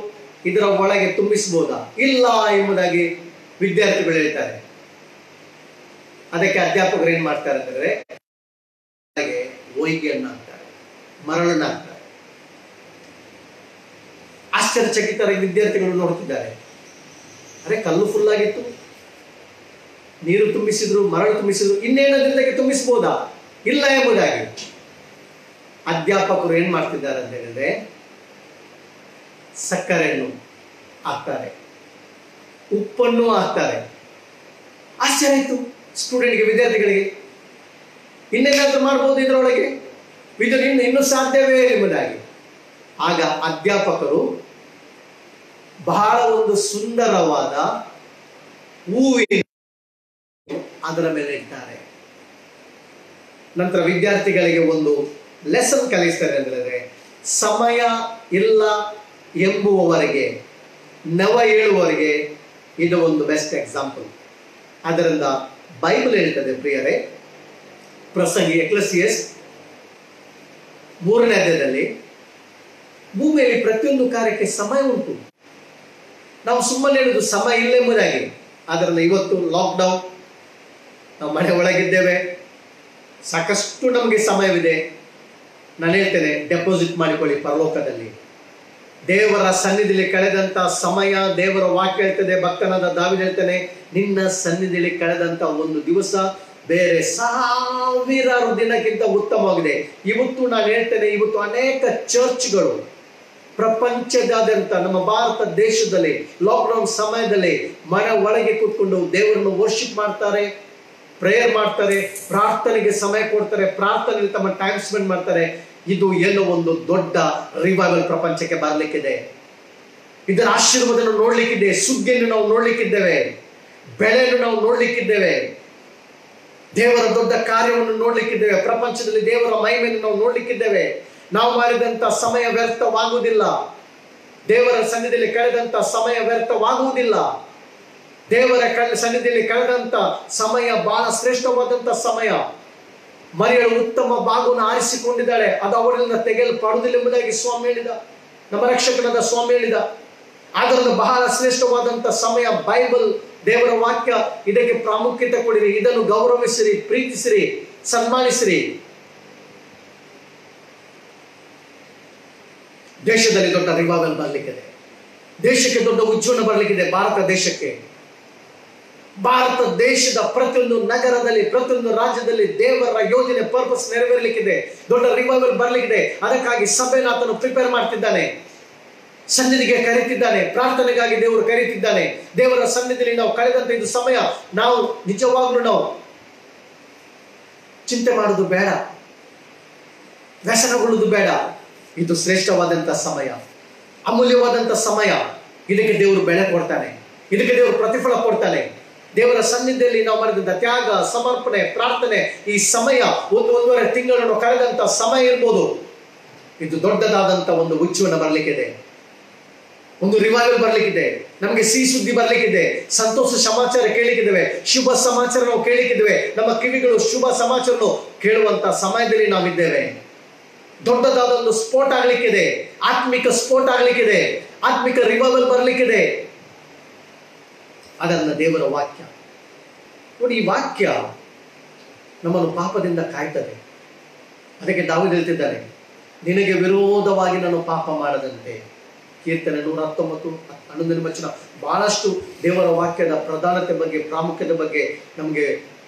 ಇದರ ಒಳಗೆ ತುಂಬಿಸಬಹುದಾ? ಇಲ್ಲ ಎಂಬುದಾಗಿ ವಿದ್ಯಾರ್ಥಿಗಳು ಹೇಳ್ತಾರೆ. ಅದಕ್ಕೆ ಅಧ್ಯಾಪಕರು ಏನ್ ಮಾಡ್ತಾರೆ ಅಂತಂದ್ರೆ, ಹೊಯ್ಗೆಯನ್ನು ಹಾಕ್ತಾರೆ, ಮರಳನ್ನು ಹಾಕ್ತಾರೆ. ಆಶ್ಚರ್ಯಚಕಿತರಾಗಿ ವಿದ್ಯಾರ್ಥಿಗಳು ನೋಡ್ತಿದ್ದಾರೆ. ಅರೆ, ಕಲ್ಲು ಫುಲ್ ಆಗಿತ್ತು, ನೀರು ತುಂಬಿಸಿದ್ರು, ಮರಳು ತುಂಬಿಸಿದ್ರು, ಇನ್ನೇನದ್ರದಾಗೆ ತುಂಬಿಸಬಹುದಾ? ಇಲ್ಲ ಎಂಬುದಾಗಿ. ಅಧ್ಯಾಪಕರು ಏನ್ ಮಾಡ್ತಿದ್ದಾರೆ ಅಂತ ಹೇಳಿದ್ರೆ, ಸಕ್ಕರೆಯನ್ನು ಹಾಕ್ತಾರೆ, ಉಪ್ಪನ್ನು ಹಾಕ್ತಾರೆ. ಆಶ್ಚರ್ಯ ಆಯ್ತು ಸ್ಟೂಡೆಂಟ್ಗೆ, ವಿದ್ಯಾರ್ಥಿಗಳಿಗೆ. ಇನ್ನೇನಾದ್ರೂ ಮಾಡ್ಬೋದು ಇದರೊಳಗೆ, ಇನ್ನೂ ಸಾಧ್ಯವೇ ಎಂಬುದಾಗಿ. ಆಗ ಅಧ್ಯಾಪಕರು ಬಹಳ ಒಂದು ಸುಂದರವಾದ ಹೂವಿನ ಅದರ ಮೇಲೆ ಇಡ್ತಾರೆ. ನಂತರ ವಿದ್ಯಾರ್ಥಿಗಳಿಗೆ ಒಂದು ಲೆಸನ್ ಕಲಿಸ್ತಾರೆ ಅಂದ್ರೆ, ಸಮಯ ಇಲ್ಲ ಎಂಬುವವರೆಗೆ, ನವ ಹೇಳುವವರೆಗೆ ಇದು ಒಂದು ಬೆಸ್ಟ್ ಎಕ್ಸಾಂಪಲ್. ಅದರಿಂದ ಬೈಬಲ್ ಹೇಳ್ತದೆ ಪ್ರಿಯರೇ, ಪ್ರಸಂಗಿ ಎಕ್ಲೆಸಿಯಸ್ 3ನೇ ಅಧ್ಯಾಯದಲ್ಲಿ, ಭೂಮಿಯಲ್ಲಿ ಪ್ರತಿಯೊಂದು ಕಾರ್ಯಕ್ಕೆ ಸಮಯ ಉಂಟು. ನಾವು ಸುಮ್ಮನೆ ಹೇಳುದು ಸಮಯ ಇಲ್ಲ ಎಂಬುದಾಗಿ. ಅದರಿಂದ ಇವತ್ತು ಲಾಕ್ಡೌನ್, ನಾವು ಮನೆ ಒಳಗಿದ್ದೇವೆ, ಸಾಕಷ್ಟು ನಮಗೆ ಸಮಯವಿದೆ. ನಾನು ಹೇಳ್ತೇನೆ, ಡೆಪಾಸಿಟ್ ಮಾಡಿಕೊಳ್ಳಿ ಪರಲೋಕದಲ್ಲಿ. ದೇವರ ಸನ್ನಿಧಿಯಲ್ಲಿ ಕಳೆದಂತ ಸಮಯ, ದೇವರ ವಾಕ್ಯ ಹೇಳ್ತದೆ, ಭಕ್ತನಾದ ದಾವೀದ ಹೇಳ್ತಾನೆ, ನಿನ್ನ ಸನ್ನಿಧಿಯಲ್ಲಿ ಕಳೆದಂತ ಒಂದು ದಿವಸ ಬೇರೆ 1000 ದಿನಕ್ಕಿಂತ ಉತ್ತಮವಾಗಿದೆ. ಇವತ್ತು ನಾನು ಹೇಳ್ತೇನೆ, ಇವತ್ತು ಅನೇಕ ಚರ್ಚ್ಗಳು ಪ್ರಪಂಚದಾದ್ಯಂತ, ನಮ್ಮ ಭಾರತ ದೇಶದಲ್ಲಿ ಲಾಕ್ಡೌನ್ ಸಮಯದಲ್ಲಿ ಮನೆ ಒಳಗೆ ಕೂತ್ಕೊಂಡು ದೇವರನ್ನು ವರ್ಷಿಪ್ ಮಾಡ್ತಾರೆ, ಪ್ರೇಯರ್ ಮಾಡ್ತಾರೆ, ಪ್ರಾರ್ಥನೆಗೆ ಸಮಯ ಕೊಡ್ತಾರೆ, ಪ್ರಾರ್ಥನೆಗೆ ತಮ್ಮ ಟೈಮ್ ಸ್ಪೆಂಡ್ ಮಾಡ್ತಾರೆ. ಇದು ಏನೋ ಒಂದು ದೊಡ್ಡ ರಿವೈವಲ್ ಪ್ರಪಂಚಕ್ಕೆ ಬರಲಿಕ್ಕಿದೆ. ಇದರ ಆಶೀರ್ವಾದವನ್ನು ನೋಡ್ಲಿಕ್ಕಿದೆ, ಸುಗ್ಗಿಯನ್ನು ನಾವು ನೋಡ್ಲಿಕ್ಕಿದ್ದೇವೆ, ಬೆಳೆಯನ್ನು ನಾವು ನೋಡ್ಲಿಕ್ಕಿದ್ದೇವೆ, ದೇವರ ದೊಡ್ಡ ಕಾರ್ಯವನ್ನು ನೋಡ್ಲಿಕ್ಕಿದ್ದೇವೆ, ಪ್ರಪಂಚದಲ್ಲಿ ದೇವರ ಮಹಿಮೆಯನ್ನು ನಾವು ನೋಡ್ಲಿಕ್ಕಿದ್ದೇವೆ. ನಾವು ಮಾಡಿದಂತ ಸಮಯ ವ್ಯರ್ಥವಾಗುವುದಿಲ್ಲ, ದೇವರ ಸನ್ನಿಧಿಯಲ್ಲಿ ಕಳೆದಂತ ಸಮಯ ವ್ಯರ್ಥವಾಗುವುದಿಲ್ಲ. ದೇವರ ಸನ್ನಿಧಿಯಲ್ಲಿ ಕಳೆದಂತ ಸಮಯ ಬಹಳ ಶ್ರೇಷ್ಠವಾದಂತ ಸಮಯ. ಮರಿಯಳು ಉತ್ತಮ ಭಾಗವನ್ನು ಆರಿಸಿಕೊಂಡಿದ್ದಾಳೆ, ಅದು ಅವರಿಂದ ತೆಗೆಯಲ್ಪಡುವುದಿಲ್ಲ ಎಂಬುದಾಗಿ ಸ್ವಾಮಿ ಹೇಳಿದ, ನಮ್ಮ ರಕ್ಷಕನಾದ ಸ್ವಾಮಿ ಹೇಳಿದ. ಅದರಿಂದ ಬಹಳ ಶ್ರೇಷ್ಠವಾದಂತ ಸಮಯ ಬೈಬಲ್, ದೇವರ ವಾಕ್ಯ. ಇದಕ್ಕೆ ಪ್ರಾಮುಖ್ಯತೆ ಕೊಡಿರಿ, ಇದನ್ನು ಗೌರವಿಸಿರಿ, ಪ್ರೀತಿಸಿರಿ, ಸನ್ಮಾನಿಸಿರಿ. ದೇಶದಲ್ಲಿ ದೊಡ್ಡ ರಿವೈವಲ್ ಬರಲಿಕ್ಕಿದೆ. ದೇಶಕ್ಕೆ ದೊಡ್ಡ ಉಜ್ವಲ ಬರಲಿಕ್ಕಿದೆ. ಭಾರತ ದೇಶದ ಪ್ರತಿಯೊಂದು ನಗರದಲ್ಲಿ, ಪ್ರತಿಯೊಂದು ರಾಜ್ಯದಲ್ಲಿ ದೇವರ ಯೋಜನೆ, ಪರ್ಪಸ್ ನೆರವೇರಲಿಕ್ಕಿದೆ. ದೊಡ್ಡ ರಿವೈವಲ್ ಬರಲಿಕ್ಕಿದೆ. ಅದಕ್ಕಾಗಿ ಸಭೆನ ಆತನು ಪ್ರಿಪೇರ್ ಮಾಡ್ತಿದ್ದಾನೆ, ಸನ್ನಿಧಿಗೆ ಕರೀತಿದ್ದಾನೆ, ಪ್ರಾರ್ಥನೆಗಾಗಿ ದೇವರು ಕರೀತಿದ್ದಾನೆ. ದೇವರ ಸನ್ನಿಧಿಯಲ್ಲಿ ನಾವು ಕಳೆದಂತ ಇದು ಸಮಯ ನಾವು ನಿಜವಾಗ್ಲೂ ನಾವು ಚಿಂತೆ ಮಾಡೋದು ಬೇಡ, ವ್ಯಸನಗೊಳ್ಳುವುದು ಬೇಡ. ಇದು ಶ್ರೇಷ್ಠವಾದಂತ ಸಮಯ, ಅಮೂಲ್ಯವಾದಂತ ಸಮಯ. ಇದಕ್ಕೆ ದೇವರು ಬೆಳೆ ಕೊಡ್ತಾನೆ, ಇದಕ್ಕೆ ದೇವರು ಪ್ರತಿಫಲ ಕೊಡ್ತಾನೆ. ದೇವರ ಸನ್ನಿಧಿಯಲ್ಲಿ ನಾವು ಮಾಡಿದಂತ ತ್ಯಾಗ, ಸಮರ್ಪಣೆ, ಪ್ರಾರ್ಥನೆ, ಈ ಸಮಯ 1-1.5 ತಿಂಗಳನ್ನು ಕಳೆದಂತ ಸಮಯ ಇರ್ಬೋದು. ಇದು ದೊಡ್ಡದಾದಂತ ಒಂದು ಉಜ್ವಲ ಬರಲಿಕ್ಕಿದೆ, ಒಂದು ರಿವೈವಲ್ ಬರ್ಲಿಕ್ಕಿದೆ. ನಮಗೆ ಸಿಹಿ ಸುದ್ದಿ ಬರ್ಲಿಕ್ಕಿದೆ, ಸಂತೋಷ ಸಮಾಚಾರ ಕೇಳಿಕ್ಕಿದ್ದೇವೆ, ಶುಭ ಸಮಾಚಾರ ನಾವು ಕೇಳಿಕ್ಕಿದ್ದೇವೆ. ನಮ್ಮ ಕಿವಿಗಳು ಶುಭ ಸಮಾಚಾರ ಕೇಳುವಂತ ಸಮಯದಲ್ಲಿ ನಾವಿದ್ದೇವೆ. ದೊಡ್ಡದಾದ ಒಂದು ಸ್ಫೋಟ ಆಗ್ಲಿಕ್ಕಿದೆ, ಆತ್ಮಿಕ ಸ್ಫೋಟ ಆಗ್ಲಿಕ್ಕಿದೆ, ಆತ್ಮಿಕ ರಿವೈವಲ್ ಬರ್ಲಿಕ್ಕಿದೆ. ಅದನ್ನ ದೇವರ ವಾಕ್ಯ ನೋಡಿ. ಈ ವಾಕ್ಯ ನಮ್ಮನ್ನು ಪಾಪದಿಂದ ಕಾಯ್ತದೆ. ಅದಕ್ಕೆ ದಾವೀದ ಹೇಳ್ತಿದ್ದಾನೆ, ನಿನಗೆ ವಿರೋಧವಾಗಿ ನಾನು ಪಾಪ ಮಾಡದಂತೆ. ಕೀರ್ತನೆ 119:11 ವಚನ ಬಹಳಷ್ಟು ದೇವರ ವಾಕ್ಯದ ಪ್ರಧಾನತೆ ಬಗ್ಗೆ, ಪ್ರಾಮುಖ್ಯತೆ ಬಗ್ಗೆ ನಮಗೆ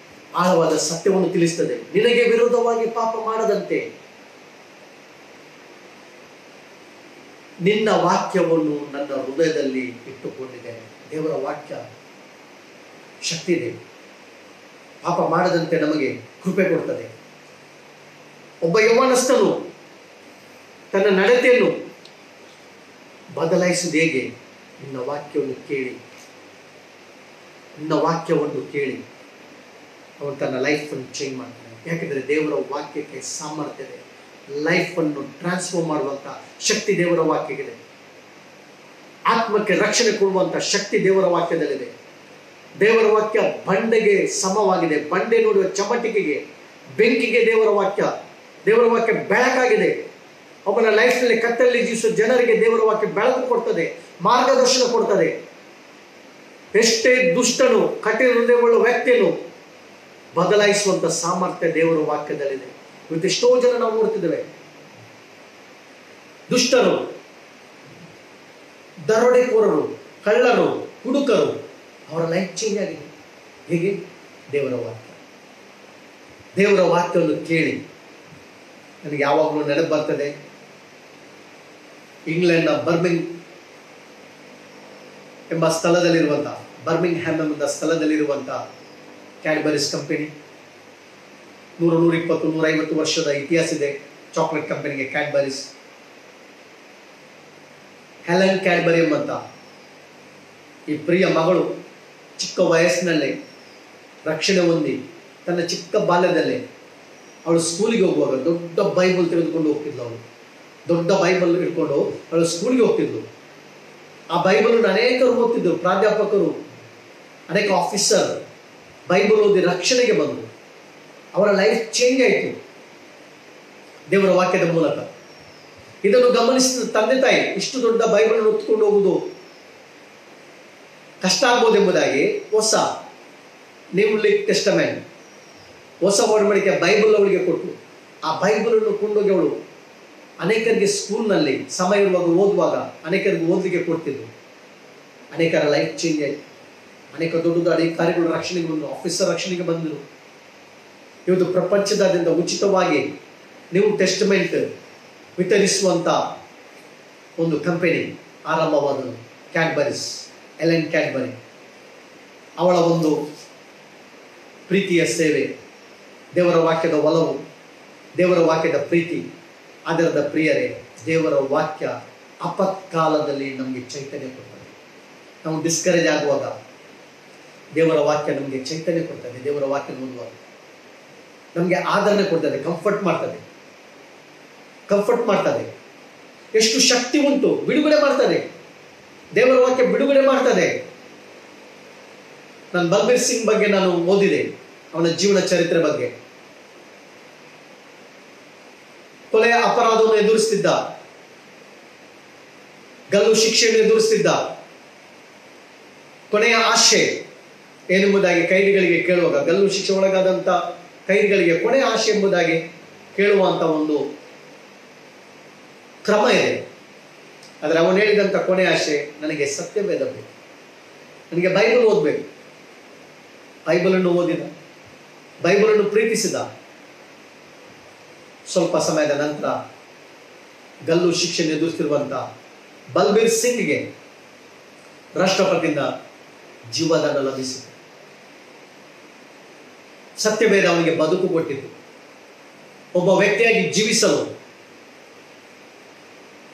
ಆಳವಾದ ಸತ್ಯವನ್ನು ತಿಳಿಸ್ತದೆ. ನಿನಗೆ ವಿರೋಧವಾಗಿ ಪಾಪ ಮಾಡದಂತೆ ನಿನ್ನ ವಾಕ್ಯವನ್ನು ನನ್ನ ಹೃದಯದಲ್ಲಿ ಇಟ್ಟುಕೊಂಡಿದ್ದೇನೆ. ದೇವರ ವಾಕ್ಯ ಶಕ್ತಿ ಇದೆ, ಪಾಪ ಮಾಡದಂತೆ ನಮಗೆ ಕೃಪೆ ಕೊಡ್ತದೆ. ಒಬ್ಬ ಯೌವನಸ್ಥನು ತನ್ನ ನಡತೆಯನ್ನು ಬದಲಾಯಿಸುವುದು ಹೇಗೆ? ನಿನ್ನ ವಾಕ್ಯವನ್ನು ಕೇಳಿ, ನಿನ್ನ ವಾಕ್ಯವನ್ನು ಕೇಳಿ ಅವನು ತನ್ನ ಲೈಫನ್ನು ಚೇಂಜ್ ಮಾಡ್ತಾನೆ. ಯಾಕೆಂದರೆ ದೇವರ ವಾಕ್ಯಕ್ಕೆ ಸಾಮರ್ಥ್ಯ ಇದೆ. ಲೈಫನ್ನು ಟ್ರಾನ್ಸ್ಫಾರ್ಮ್ ಮಾಡುವಂತ ಶಕ್ತಿ ದೇವರ ವಾಕ್ಯವಿದೆ. ಆತ್ಮಕ್ಕೆ ರಕ್ಷಣೆ ಕೊಡುವಂತ ಶಕ್ತಿ ದೇವರ ವಾಕ್ಯದಲ್ಲಿದೆ. ದೇವರ ವಾಕ್ಯ ಬಂಡೆಗೆ ಸಮವಾಗಿದೆ. ಬಂಡೆ ನೋಡುವ ಚಮಟಿಕೆಗೆ, ಬೆಂಕಿಗೆ ದೇವರ ವಾಕ್ಯ ಬೆಳಕಾಗಿದೆ. ಒಬ್ಬನ ಲೈಫ್ನಲ್ಲಿ ಕತ್ತಲಲ್ಲಿ ಜೀವಿಸುವ ಜನರಿಗೆ ದೇವರ ವಾಕ್ಯ ಬೆಳಕು ಕೊಡ್ತದೆ, ಮಾರ್ಗದರ್ಶನ ಕೊಡ್ತದೆ. ಎಷ್ಟೇ ದುಷ್ಟನು, ಕಠಿಣ ಹೃದಯವುಳ್ಳ ವ್ಯಕ್ತಿಯನ್ನು ಬದಲಾಯಿಸುವಂತ ಸಾಮರ್ಥ್ಯ ದೇವರ ವಾಕ್ಯದಲ್ಲಿದೆ. ಇವತ್ತು ಎಷ್ಟೋ ಜನ ನಾವು ನೋಡ್ತಿದ್ದೇವೆ, ದುಷ್ಟರು, ದರೋಡೆಕೋರರು, ಕಳ್ಳರು, ಹುಡುಕರು, ಅವರ ಲೈಫ್ ಚೇಂಜ್ ಆಗಿದೆ. ಹೇಗೆ? ದೇವರ ವಾಕ್ಯವನ್ನು ಕೇಳಿ. ನನಗೆ ಯಾವಾಗಲೂ ನೆನಪು ಬರ್ತದೆ, ಇಂಗ್ಲೆಂಡ್ನ ಬರ್ಮಿಂಗ್ಹ್ಯಾಮ್ ಎಂಬ ಸ್ಥಳದಲ್ಲಿರುವಂಥ ಕ್ಯಾಡ್ಬರೀಸ್ ಕಂಪನಿ. 120-150 ವರ್ಷದ ಇತಿಹಾಸ ಇದೆ ಚಾಕ್ಲೇಟ್ ಕಂಪನಿಗೆ ಕ್ಯಾಡ್ಬರೀಸ್. ಹೆಲೆನ್ ಕ್ಯಾಡ್ಬರಿ ಎಂಬಂತ ಈ ಪ್ರಿಯ ಮಗಳು ಚಿಕ್ಕ ವಯಸ್ಸಿನಲ್ಲೇ ರಕ್ಷಣೆ ಹೊಂದಿ, ತನ್ನ ಚಿಕ್ಕ ಬಾಲ್ಯದಲ್ಲೇ ಅವಳು ಸ್ಕೂಲಿಗೆ ಹೋಗುವಾಗ ದೊಡ್ಡ ಬೈಬಲ್ ತೆಗೆದುಕೊಂಡು ಹೋಗ್ತಿದ್ಲು. ಅವಳು ದೊಡ್ಡ ಬೈಬಲ್ ಹಿಡ್ಕೊಂಡು ಅವಳು ಸ್ಕೂಲಿಗೆ ಹೋಗ್ತಿದ್ಲು. ಆ ಬೈಬಲನ್ನು ಅನೇಕರು ಓದ್ತಿದ್ರು, ಪ್ರಾಧ್ಯಾಪಕರು, ಅನೇಕ ಆಫೀಸರ್ ಬೈಬಲ್ ಓದಿ ರಕ್ಷಣೆಗೆ ಬಂದರು. ಅವರ ಲೈಫ್ ಚೇಂಜ್ ಆಯಿತು ದೇವರ ವಾಕ್ಯದ ಮೂಲಕ. ಇದನ್ನು ಗಮನಿಸಿದ ತಂದೆ ತಾಯಿ, ಇಷ್ಟು ದೊಡ್ಡ ಬೈಬಲ್ ಹೊತ್ಕೊಂಡು ಹೋಗುವುದು ಕಷ್ಟ ಆಗ್ಬೋದೆಂಬುದಾಗಿ ಹೊಸ ನ್ಯೂ ಟೆಸ್ಟಮೆಂಟ್, ಹೊಸ ಒಡಂಬಡಿಕೆ ಬೈಬಲ್ ಅವಳಿಗೆ ಕೊಟ್ಟು, ಆ ಬೈಬಲನ್ನು ಕೊಂಡೋಗಿ ಅವಳು ಅನೇಕರಿಗೆ ಸ್ಕೂಲ್ನಲ್ಲಿ ಸಮಯ ಇರುವಾಗ ಓದುವಾಗ ಅನೇಕರಿಗೆ ಓದಲಿಕ್ಕೆ ಕೊಡ್ತಿದ್ರು. ಅನೇಕರ ಲೈಫ್ ಚೇಂಜ್ ಆಯಿತು. ಅನೇಕ ದೊಡ್ಡ ದೊಡ್ಡ ಅಧಿಕಾರಿಗಳು ರಕ್ಷಣೆಗೆ ಬಂದರು, ಆಫೀಸರ್ ರಕ್ಷಣೆಗೆ ಬಂದರು. ಇವತ್ತು ಪ್ರಪಂಚದಾದ್ಯಂತ ಉಚಿತವಾಗಿ ನ್ಯೂ ಟೆಸ್ಟಮೆಂಟ್ ವಿತರಿಸುವಂಥ ಒಂದು ಕಂಪನಿ ಆರಂಭವಾದದ್ದು ಕ್ಯಾಡ್ಬರೀಸ್, ಹೆಲೆನ್ ಕ್ಯಾಡ್ಬರಿ. ಅವಳ ಒಂದು ಪ್ರೀತಿಯ ಸೇವೆ, ದೇವರ ವಾಕ್ಯದ ಒಲವು, ದೇವರ ವಾಕ್ಯದ ಪ್ರೀತಿ. ಅದರದ ಪ್ರಿಯರೇ, ದೇವರ ವಾಕ್ಯ ಆಪತ್ಕಾಲದಲ್ಲಿ ನಮಗೆ ಚೈತನ್ಯ ಕೊಡ್ತದೆ. ನಾವು ಡಿಸ್ಕರೇಜ್ ಆಗುವಾಗ ದೇವರ ವಾಕ್ಯ ನಮಗೆ ಚೈತನ್ಯ ಕೊಡ್ತದೆ. ದೇವರ ವಾಕ್ಯ ಓದುವಾಗ ನಮಗೆ ಆದರಣೆ ಕೊಡ್ತದೆ, ಕಂಫರ್ಟ್ ಮಾಡ್ತದೆ. ಎಷ್ಟು ಶಕ್ತಿ ಉಂಟು, ಬಿಡುಗಡೆ ಮಾಡ್ತದೆ. ದೇವರ ವಾಕ್ಯ ಬಿಡುಗಡೆ ಮಾಡ್ತದೆ. ನಾನು ಬಲ್ಬೀರ್ ಸಿಂಗ್ ಬಗ್ಗೆ ನಾನು ಓದಿದೆ, ಅವನ ಜೀವನ ಚರಿತ್ರೆ ಬಗ್ಗೆ. ಕೊಲೆಯ ಅಪರಾಧವನ್ನು ಎದುರಿಸ್ತಿದ್ದ, ಗಲ್ಲು ಶಿಕ್ಷೆಯನ್ನು ಎದುರಿಸ್ತಿದ್ದ. ಕೊನೆಯ ಆಶೆ ಏನೆಂಬುದಾಗಿ ಕೈದಿಗಳಿಗೆ ಕೇಳುವಾಗ, ಗಲ್ಲು ಶಿಕ್ಷೆ ಒಳಗಾದಂಥ ಕೈದಿಗಳಿಗೆ ಕೊನೆಯ ಆಶೆ ಎಂಬುದಾಗಿ ಕೇಳುವಂಥ ಒಂದು ಕ್ರಮ ಇದೆ. ಆದರೆ ಅವನು ಹೇಳಿದಂಥ ಕೊನೆ ಆಶೆ, ನನಗೆ ಸತ್ಯವೇದ ಬೇಕು, ನನಗೆ ಬೈಬಲ್ ಓದಬೇಕು. ಬೈಬಲನ್ನು ಓದಿದ, ಬೈಬಲನ್ನು ಪ್ರೀತಿಸಿದ. ಸ್ವಲ್ಪ ಸಮಯದ ನಂತರ ಗಲ್ಲು ಶಿಕ್ಷೆ ಎದುರಿಸ್ತಿರುವಂಥ ಬಲ್ಬೀರ್ ಸಿಂಗ್ಗೆ ರಾಷ್ಟ್ರಪತಿಯಿಂದ ಜೀವದಾನ ಲಭಿಸಿತು. ಸತ್ಯವೇದ ಅವನಿಗೆ ಬದುಕು ಕೊಟ್ಟಿತು. ಒಬ್ಬ ವ್ಯಕ್ತಿಯಾಗಿ ಜೀವಿಸಲು,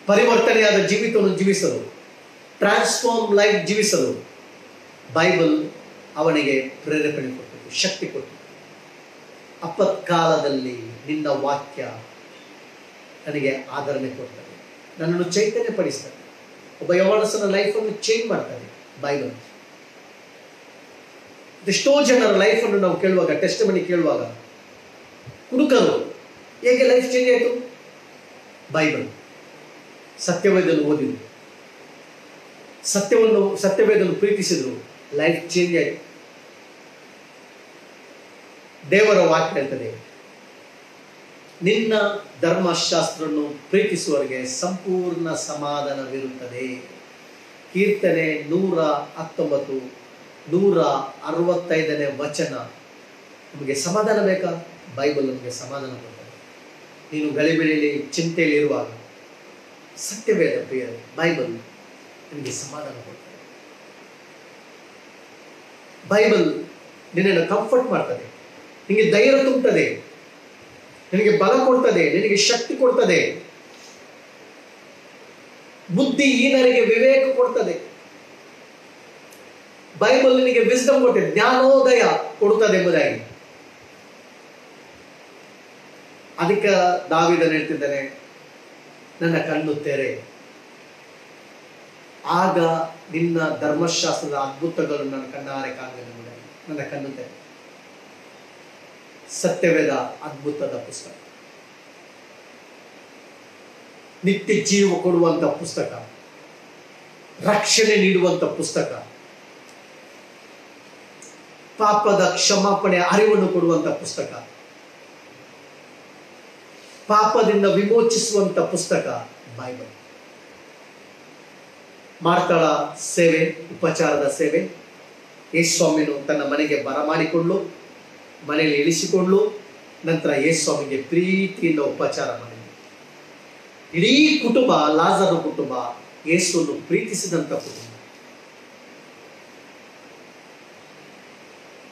ಪರಿವರ್ತನೆಯಾದ ಜೀವಿತವನ್ನು ಜೀವಿಸಲು, ಟ್ರಾನ್ಸ್ಫಾರ್ಮ್ ಲೈಫ್ ಜೀವಿಸಲು ಬೈಬಲ್ ಅವನಿಗೆ ಪ್ರೇರೇಪಣೆ ಕೊಟ್ಟಿತು, ಶಕ್ತಿ ಕೊಟ್ಟಿತು. ಅಪತ್ಕಾಲದಲ್ಲಿ ನಿನ್ನ ವಾಕ್ಯ ನನಗೆ ಆದರಣೆ ಕೊಡ್ತದೆ, ನನ್ನನ್ನು ಚೈತನ್ಯ ಪಡಿಸ್ತದೆ. ಒಬ್ಬ ಯೌವನಸ್ಥನ ಲೈಫನ್ನು ಚೇಂಜ್ ಮಾಡ್ತದೆ ಬೈಬಲ್. ಎಷ್ಟೋ ಜನರ ಲೈಫನ್ನು ನಾವು ಕೇಳುವಾಗ, ಟೆಸ್ಟ್ ಮನಿ ಕೇಳುವಾಗ, ಹುಡುಕರು ಹೇಗೆ ಲೈಫ್ ಚೇಂಜ್ ಆಯಿತು? ಬೈಬಲ್, ಸತ್ಯವೇದನ್ನು ಓದಿದ್ರು, ಸತ್ಯವೇದನ್ನು ಪ್ರೀತಿಸಿದ್ರು, ಲೈಫ್ ಚೇಂಜ್ ಆಯಿತು. ದೇವರ ವಾಕ್ಯ ಹೇಳ್ತದೆ, ನಿನ್ನ ಧರ್ಮಶಾಸ್ತ್ರವನ್ನು ಪ್ರೀತಿಸುವವರಿಗೆ ಸಂಪೂರ್ಣ ಸಮಾಧಾನವಿರುತ್ತದೆ. ಕೀರ್ತನೆ 119, 165ನೇ ವಚನ. ನಮಗೆ ಸಮಾಧಾನ ಬೇಕಾ? ಬೈಬಲ್ ನಮಗೆ ಸಮಾಧಾನ ಕೊಡ್ತದೆ. ನೀನು ಗಲಿಬಿಲಿಯಲ್ಲಿ ಚಿಂತೆಯಲ್ಲಿ ಇರುವಾಗ ಸತ್ಯವೇದ ಪ್ರಿಯರೇ, ಬೈಬಲ್ ನಿನಗೆ ಸಮಾಧಾನ ಕೊಡ್ತದೆ. ಬೈಬಲ್ ನಿನ್ನನ್ನು ಕಂಫರ್ಟ್ ಮಾಡ್ತದೆ, ನಿನಗೆ ಧೈರ್ಯ ತುಂಬುತ್ತದೆ, ನಿನಗೆ ಬಲ ಕೊಡ್ತದೆ, ನಿನಗೆ ಶಕ್ತಿ ಕೊಡ್ತದೆ. ಬುದ್ಧಿಹೀನರಿಗೆ ವಿವೇಕ ಕೊಡ್ತದೆ. ಬೈಬಲ್ ನಿನಗೆ ವಿಸ್ಡಮ್ ಕೊಟ್ಟೆ, ಜ್ಞಾನೋದಯ ಕೊಡುತ್ತದೆ ಎಂಬುದಾಗಿ. ಅದಕ್ಕೆ ದಾವೀದನು ಹೇಳ್ತಿದ್ದಾನೆ, ನನ್ನ ಕಣ್ಣು ತೆರೆ, ಆಗ ನಿನ್ನ ಧರ್ಮಶಾಸ್ತ್ರದ ಅದ್ಭುತಗಳನ್ನು ನನ್ನ ಕಣ್ಣಾರೆ ಕಾಣುವೆನು ಎಂಬುದಾಗಿ. ನನ್ನ ಕಣ್ಣು ತೆರೆ. ಸತ್ಯವೇದ ಅದ್ಭುತದ ಪುಸ್ತಕ, ನಿತ್ಯ ಜೀವ ಕೊಡುವಂತ ಪುಸ್ತಕ, ರಕ್ಷಣೆ ನೀಡುವಂತ ಪುಸ್ತಕ, ಪಾಪದ ಕ್ಷಮಾಪಣೆ ಅರಿವನ್ನು ಕೊಡುವಂತ ಪುಸ್ತಕ, ಪಾಪದಿಂದ ವಿಮೋಚಿಸುವಂತ ಪುಸ್ತಕ ಬೈಬಲ್. ಮಾರ್ತಾಳ ಸೇವೆ, ಉಪಚಾರದ ಸೇವೆ. ಯೇಸುಸ್ವಾಮಿನು ತನ್ನ ಮನೆಗೆ ಬರಮಾಡಿಕೊಂಡು, ಮನೆಯಲ್ಲಿ ಇಳಿಸಿಕೊಂಡು, ನಂತರ ಯೇಸುಸ್ವಾಮಿಗೆ ಪ್ರೀತಿಯಿಂದ ಉಪಚಾರ ಮಾಡಿದರು. ಇಡೀ ಕುಟುಂಬ, ಲಾಜರನ ಕುಟುಂಬ, ಯೇಸುವನ್ನು ಪ್ರೀತಿಸಿದಂಥ ಕುಟುಂಬ.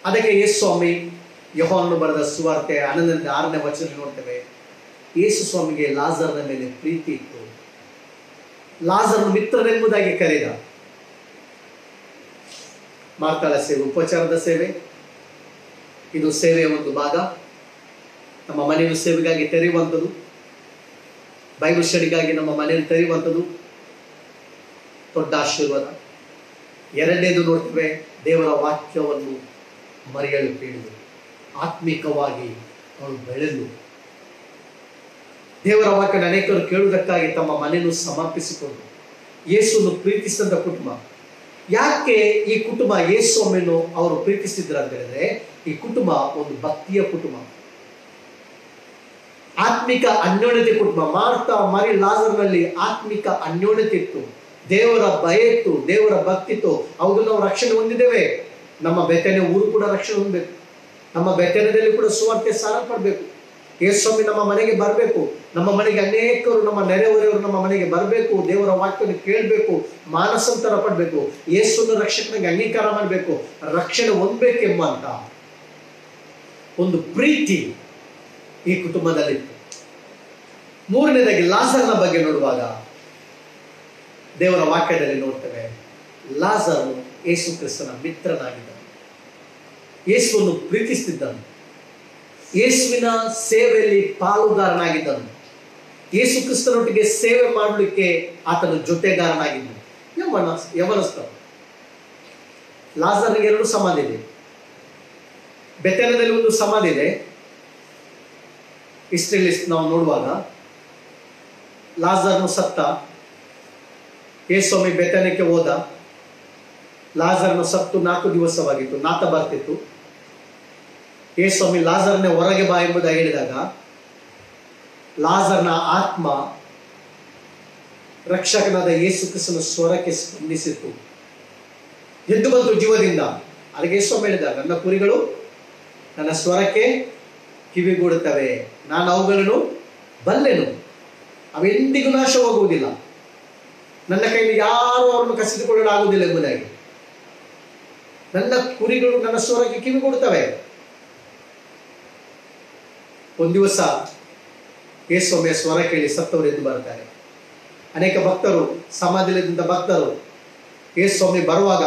ಅದಕ್ಕೆ ಯೇಸುಸ್ವಾಮಿ ಯೋಹಾನನು ಬರೆದ ಸುವಾರ್ತೆ 11ನೇ 6ನೇ ವಚನದಲ್ಲಿ ನೋಡ್ತೇವೆ, ಯೇಸು ಸ್ವಾಮಿಗೆ ಲಾಜರನ ಮೇಲೆ ಪ್ರೀತಿ ಇತ್ತು. ಲಾಜರನ ಮಿತ್ರನೆಂಬುದಾಗಿ ಕರೆದ. ಮಾರ್ತಾಳ ಸೇವೆ, ಉಪಚಾರದ ಸೇವೆ, ಇದು ಸೇವೆಯ ಒಂದು ಭಾಗ. ನಮ್ಮ ಮನೆಯು ಸೇವೆಗಾಗಿ ತೆರೆಯುವಂಥದ್ದು, ಬೈಬಲ್ ಸ್ಟಡಿಗಾಗಿ ನಮ್ಮ ಮನೆಯನ್ನು ತೆರೆಯುವಂಥದ್ದು ದೊಡ್ಡ ಆಶೀರ್ವಾದ. ಎರಡನೇದು ನೋಡ್ತೇವೆ, ದೇವರ ವಾಕ್ಯವನ್ನು ಮರೆಯಲು ಕೇಳಿದರು, ಆತ್ಮಿಕವಾಗಿ ಅವಳು ಬೆಳೆದು. ದೇವರ ವಾಕ್ಯ ಅನೇಕರು ಕೇಳುವುದಕ್ಕಾಗಿ ತಮ್ಮ ಮನೆಯನ್ನು ಸಮರ್ಪಿಸಿಕೊಂಡು ಯೇಸುವನ್ನು ಪ್ರೀತಿಸಿದಂಥ ಕುಟುಂಬ. ಯಾಕೆ ಈ ಕುಟುಂಬ ಯೇಸುವನ್ನು ಅವರು ಪ್ರೀತಿಸಿದ್ರು ಅಂತ ಹೇಳಿದ್ರೆ, ಈ ಕುಟುಂಬ ಒಂದು ಭಕ್ತಿಯ ಕುಟುಂಬ, ಆತ್ಮಿಕ ಅನ್ಯೋನ್ಯತೆ ಕುಟುಂಬ. ಮಾರ್ತಾ, ಮರಿ, ಲಾಜರನಲ್ಲಿ ಆತ್ಮಿಕ ಅನ್ಯೋನ್ಯತೆ ಇತ್ತು, ದೇವರ ಭಯ ಇತ್ತು, ದೇವರ ಭಕ್ತಿ ಇತ್ತು. ಹೌದು, ನಾವು ರಕ್ಷಣೆ ಹೊಂದಿದ್ದೇವೆ. ನಮ್ಮ ಬೆತ್ತನೆ ಊರು ಕೂಡ ರಕ್ಷಣೆ ಹೊಂದಬೇಕು. ನಮ್ಮ ಬೆತ್ತನದಲ್ಲಿ ಕೂಡ ಸುವಾರ್ತೆ ಸಾರಲ್ಪಡಬೇಕು. ಯೇಸುಸ್ವಾಮಿ ನಮ್ಮ ಮನೆಗೆ ಬರಬೇಕು. ನಮ್ಮ ಮನೆಗೆ ಅನೇಕರು, ನಮ್ಮ ನೆರೆಹೊರೆಯವರು ನಮ್ಮ ಮನೆಗೆ ಬರಬೇಕು. ದೇವರ ವಾಕ್ಯವನ್ನು ಕೇಳಬೇಕು, ಮಾನಸಾಂತರ ಪಡಬೇಕು, ಯೇಸುವನ್ನು ರಕ್ಷಕನಿಗೆ ಅಂಗೀಕಾರ ಮಾಡಬೇಕು, ರಕ್ಷಣೆ ಹೊಂದಬೇಕೆಂಬಂತ ಒಂದು ಪ್ರೀತಿ ಈ ಕುಟುಂಬದಲ್ಲಿತ್ತು. ಮೂರನೇದಾಗಿ ಲಾಜರನ ಬಗ್ಗೆ ನೋಡುವಾಗ ದೇವರ ವಾಕ್ಯದಲ್ಲಿ ನೋಡ್ತೇವೆ, ಲಾಜರನು ಯೇಸು ಕ್ರಿಸ್ತನ ಮಿತ್ರನಾಗಿದ್ದನು, ಯೇಸುವನ್ನು ಪ್ರೀತಿಸುತ್ತಿದ್ದನು, ಯೇಸುವಿನ ಸೇವೆಯಲ್ಲಿ ಪಾಲುಗಾರನಾಗಿದ್ದನು, ಯೇಸು ಕ್ರಿಸ್ತನೊಟ್ಟಿಗೆ ಸೇವೆ ಮಾಡಲಿಕ್ಕೆ ಆತನ ಜೊತೆಗಾರನಾಗಿದ್ದನು. ಯವನಸ್ಥ. ಲಾಜರನಿಗೆ 2 ಸಮಾಧಿ ಇದೆ. ಬೆಥೆನದಲ್ಲಿ ಒಂದು ಸಮಾಧಿ ಇದೆ. ಹಿಸ್ಟ್ರಿಯಲ್ಲಿ ನಾವು ನೋಡುವಾಗ ಲಾಜರನು ಸತ್ತ, ಯೇಸುಸ್ವಾಮಿ ಬೆಥೆನಕ್ಕೆ ಹೋದ. ಲಾಜರನು ಸತ್ತು 4 ದಿವಸವಾಗಿತ್ತು, ನಾತ ಬರ್ತಿತ್ತು. ಯೇಸುಸ್ವಾಮಿ ಲಾಜರನೇ ಹೊರಗೆ ಬಾ ಎಂಬುದಾಗಿ ಹೇಳಿದಾಗ ಲಾಜರನ ಆತ್ಮ ರಕ್ಷಕನಾದ ಯೇಸು ಕ್ರಿಸ್ತನ ಸ್ವರಕ್ಕೆ ಸ್ಪಂದಿಸಿತು, ಎದ್ದು ಬಂತು ಜೀವದಿಂದ. ಅದಕ್ಕೆ ಯೇಸು ಹೇಳಿದ, ನನ್ನ ಕುರಿಗಳು ನನ್ನ ಸ್ವರಕ್ಕೆ ಕಿವಿಗೂಡುತ್ತವೆ, ನಾನು ಅವುಗಳನ್ನು ಬಲ್ಲೆನು, ಅವೆಂದಿಗೂ ನಾಶವಾಗುವುದಿಲ್ಲ, ನನ್ನ ಕೈಯಲ್ಲಿ ಯಾರು ಅವರನ್ನು ಕಸಿದುಕೊಳ್ಳಲಾಗುವುದಿಲ್ಲ ಎಂಬುದಾಗಿ. ನನ್ನ ಕುರಿಗಳು ನನ್ನ ಸ್ವರಕ್ಕೆ ಕಿವಿಗೂಡುತ್ತವೆ. ಒಂದು ದಿವಸ ಯೇಸುವಿನ ಸ್ವರ ಕೇಳಿ ಸತ್ತವರು ಎದ್ದು ಬರ್ತಾರೆ. ಅನೇಕ ಭಕ್ತರು, ಸಮಾಧಿಯಲ್ಲಿದ್ದ ಭಕ್ತರು ಯೇಸುಸ್ವಾಮಿ ಬರುವಾಗ,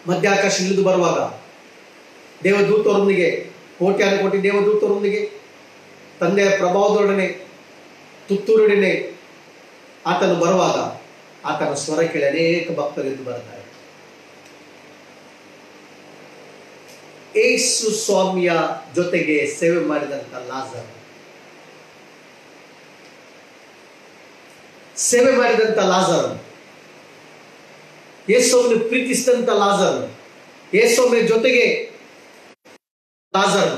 ಮಧ್ಯಾಕಾಶ ಇಳಿದು ಬರುವಾಗ ದೇವದೂತರೊಂದಿಗೆ, ಕೋಟ್ಯಾನುಕೋಟಿ ದೇವದೂತರೊಂದಿಗೆ, ತಂದೆಯ ಪ್ರಭಾವದೊಡನೆ, ತುತ್ತೂರೊಡನೆ ಆತನು ಬರುವಾಗ ಆತನ ಸ್ವರ ಕೇಳಿ ಅನೇಕ ಭಕ್ತರು ಎದ್ದು ಬರ್ತಾರೆ. ಯೇಸು ಸ್ವಾಮಿಯ ಜೊತೆಗೆ ಸೇವೆ ಮಾಡಿದಂತ ಲಾಜರ್, ಸೇವೆ ಮಾಡಿದಂತ ಲಾಜರ್, ಯೇಸುವನ್ನು ಪ್ರೀತಿಸಿದಂತ ಲಾಜರ್, ಯೇಸುವಿನ ಜೊತೆಗೆ ಲಾಜರ್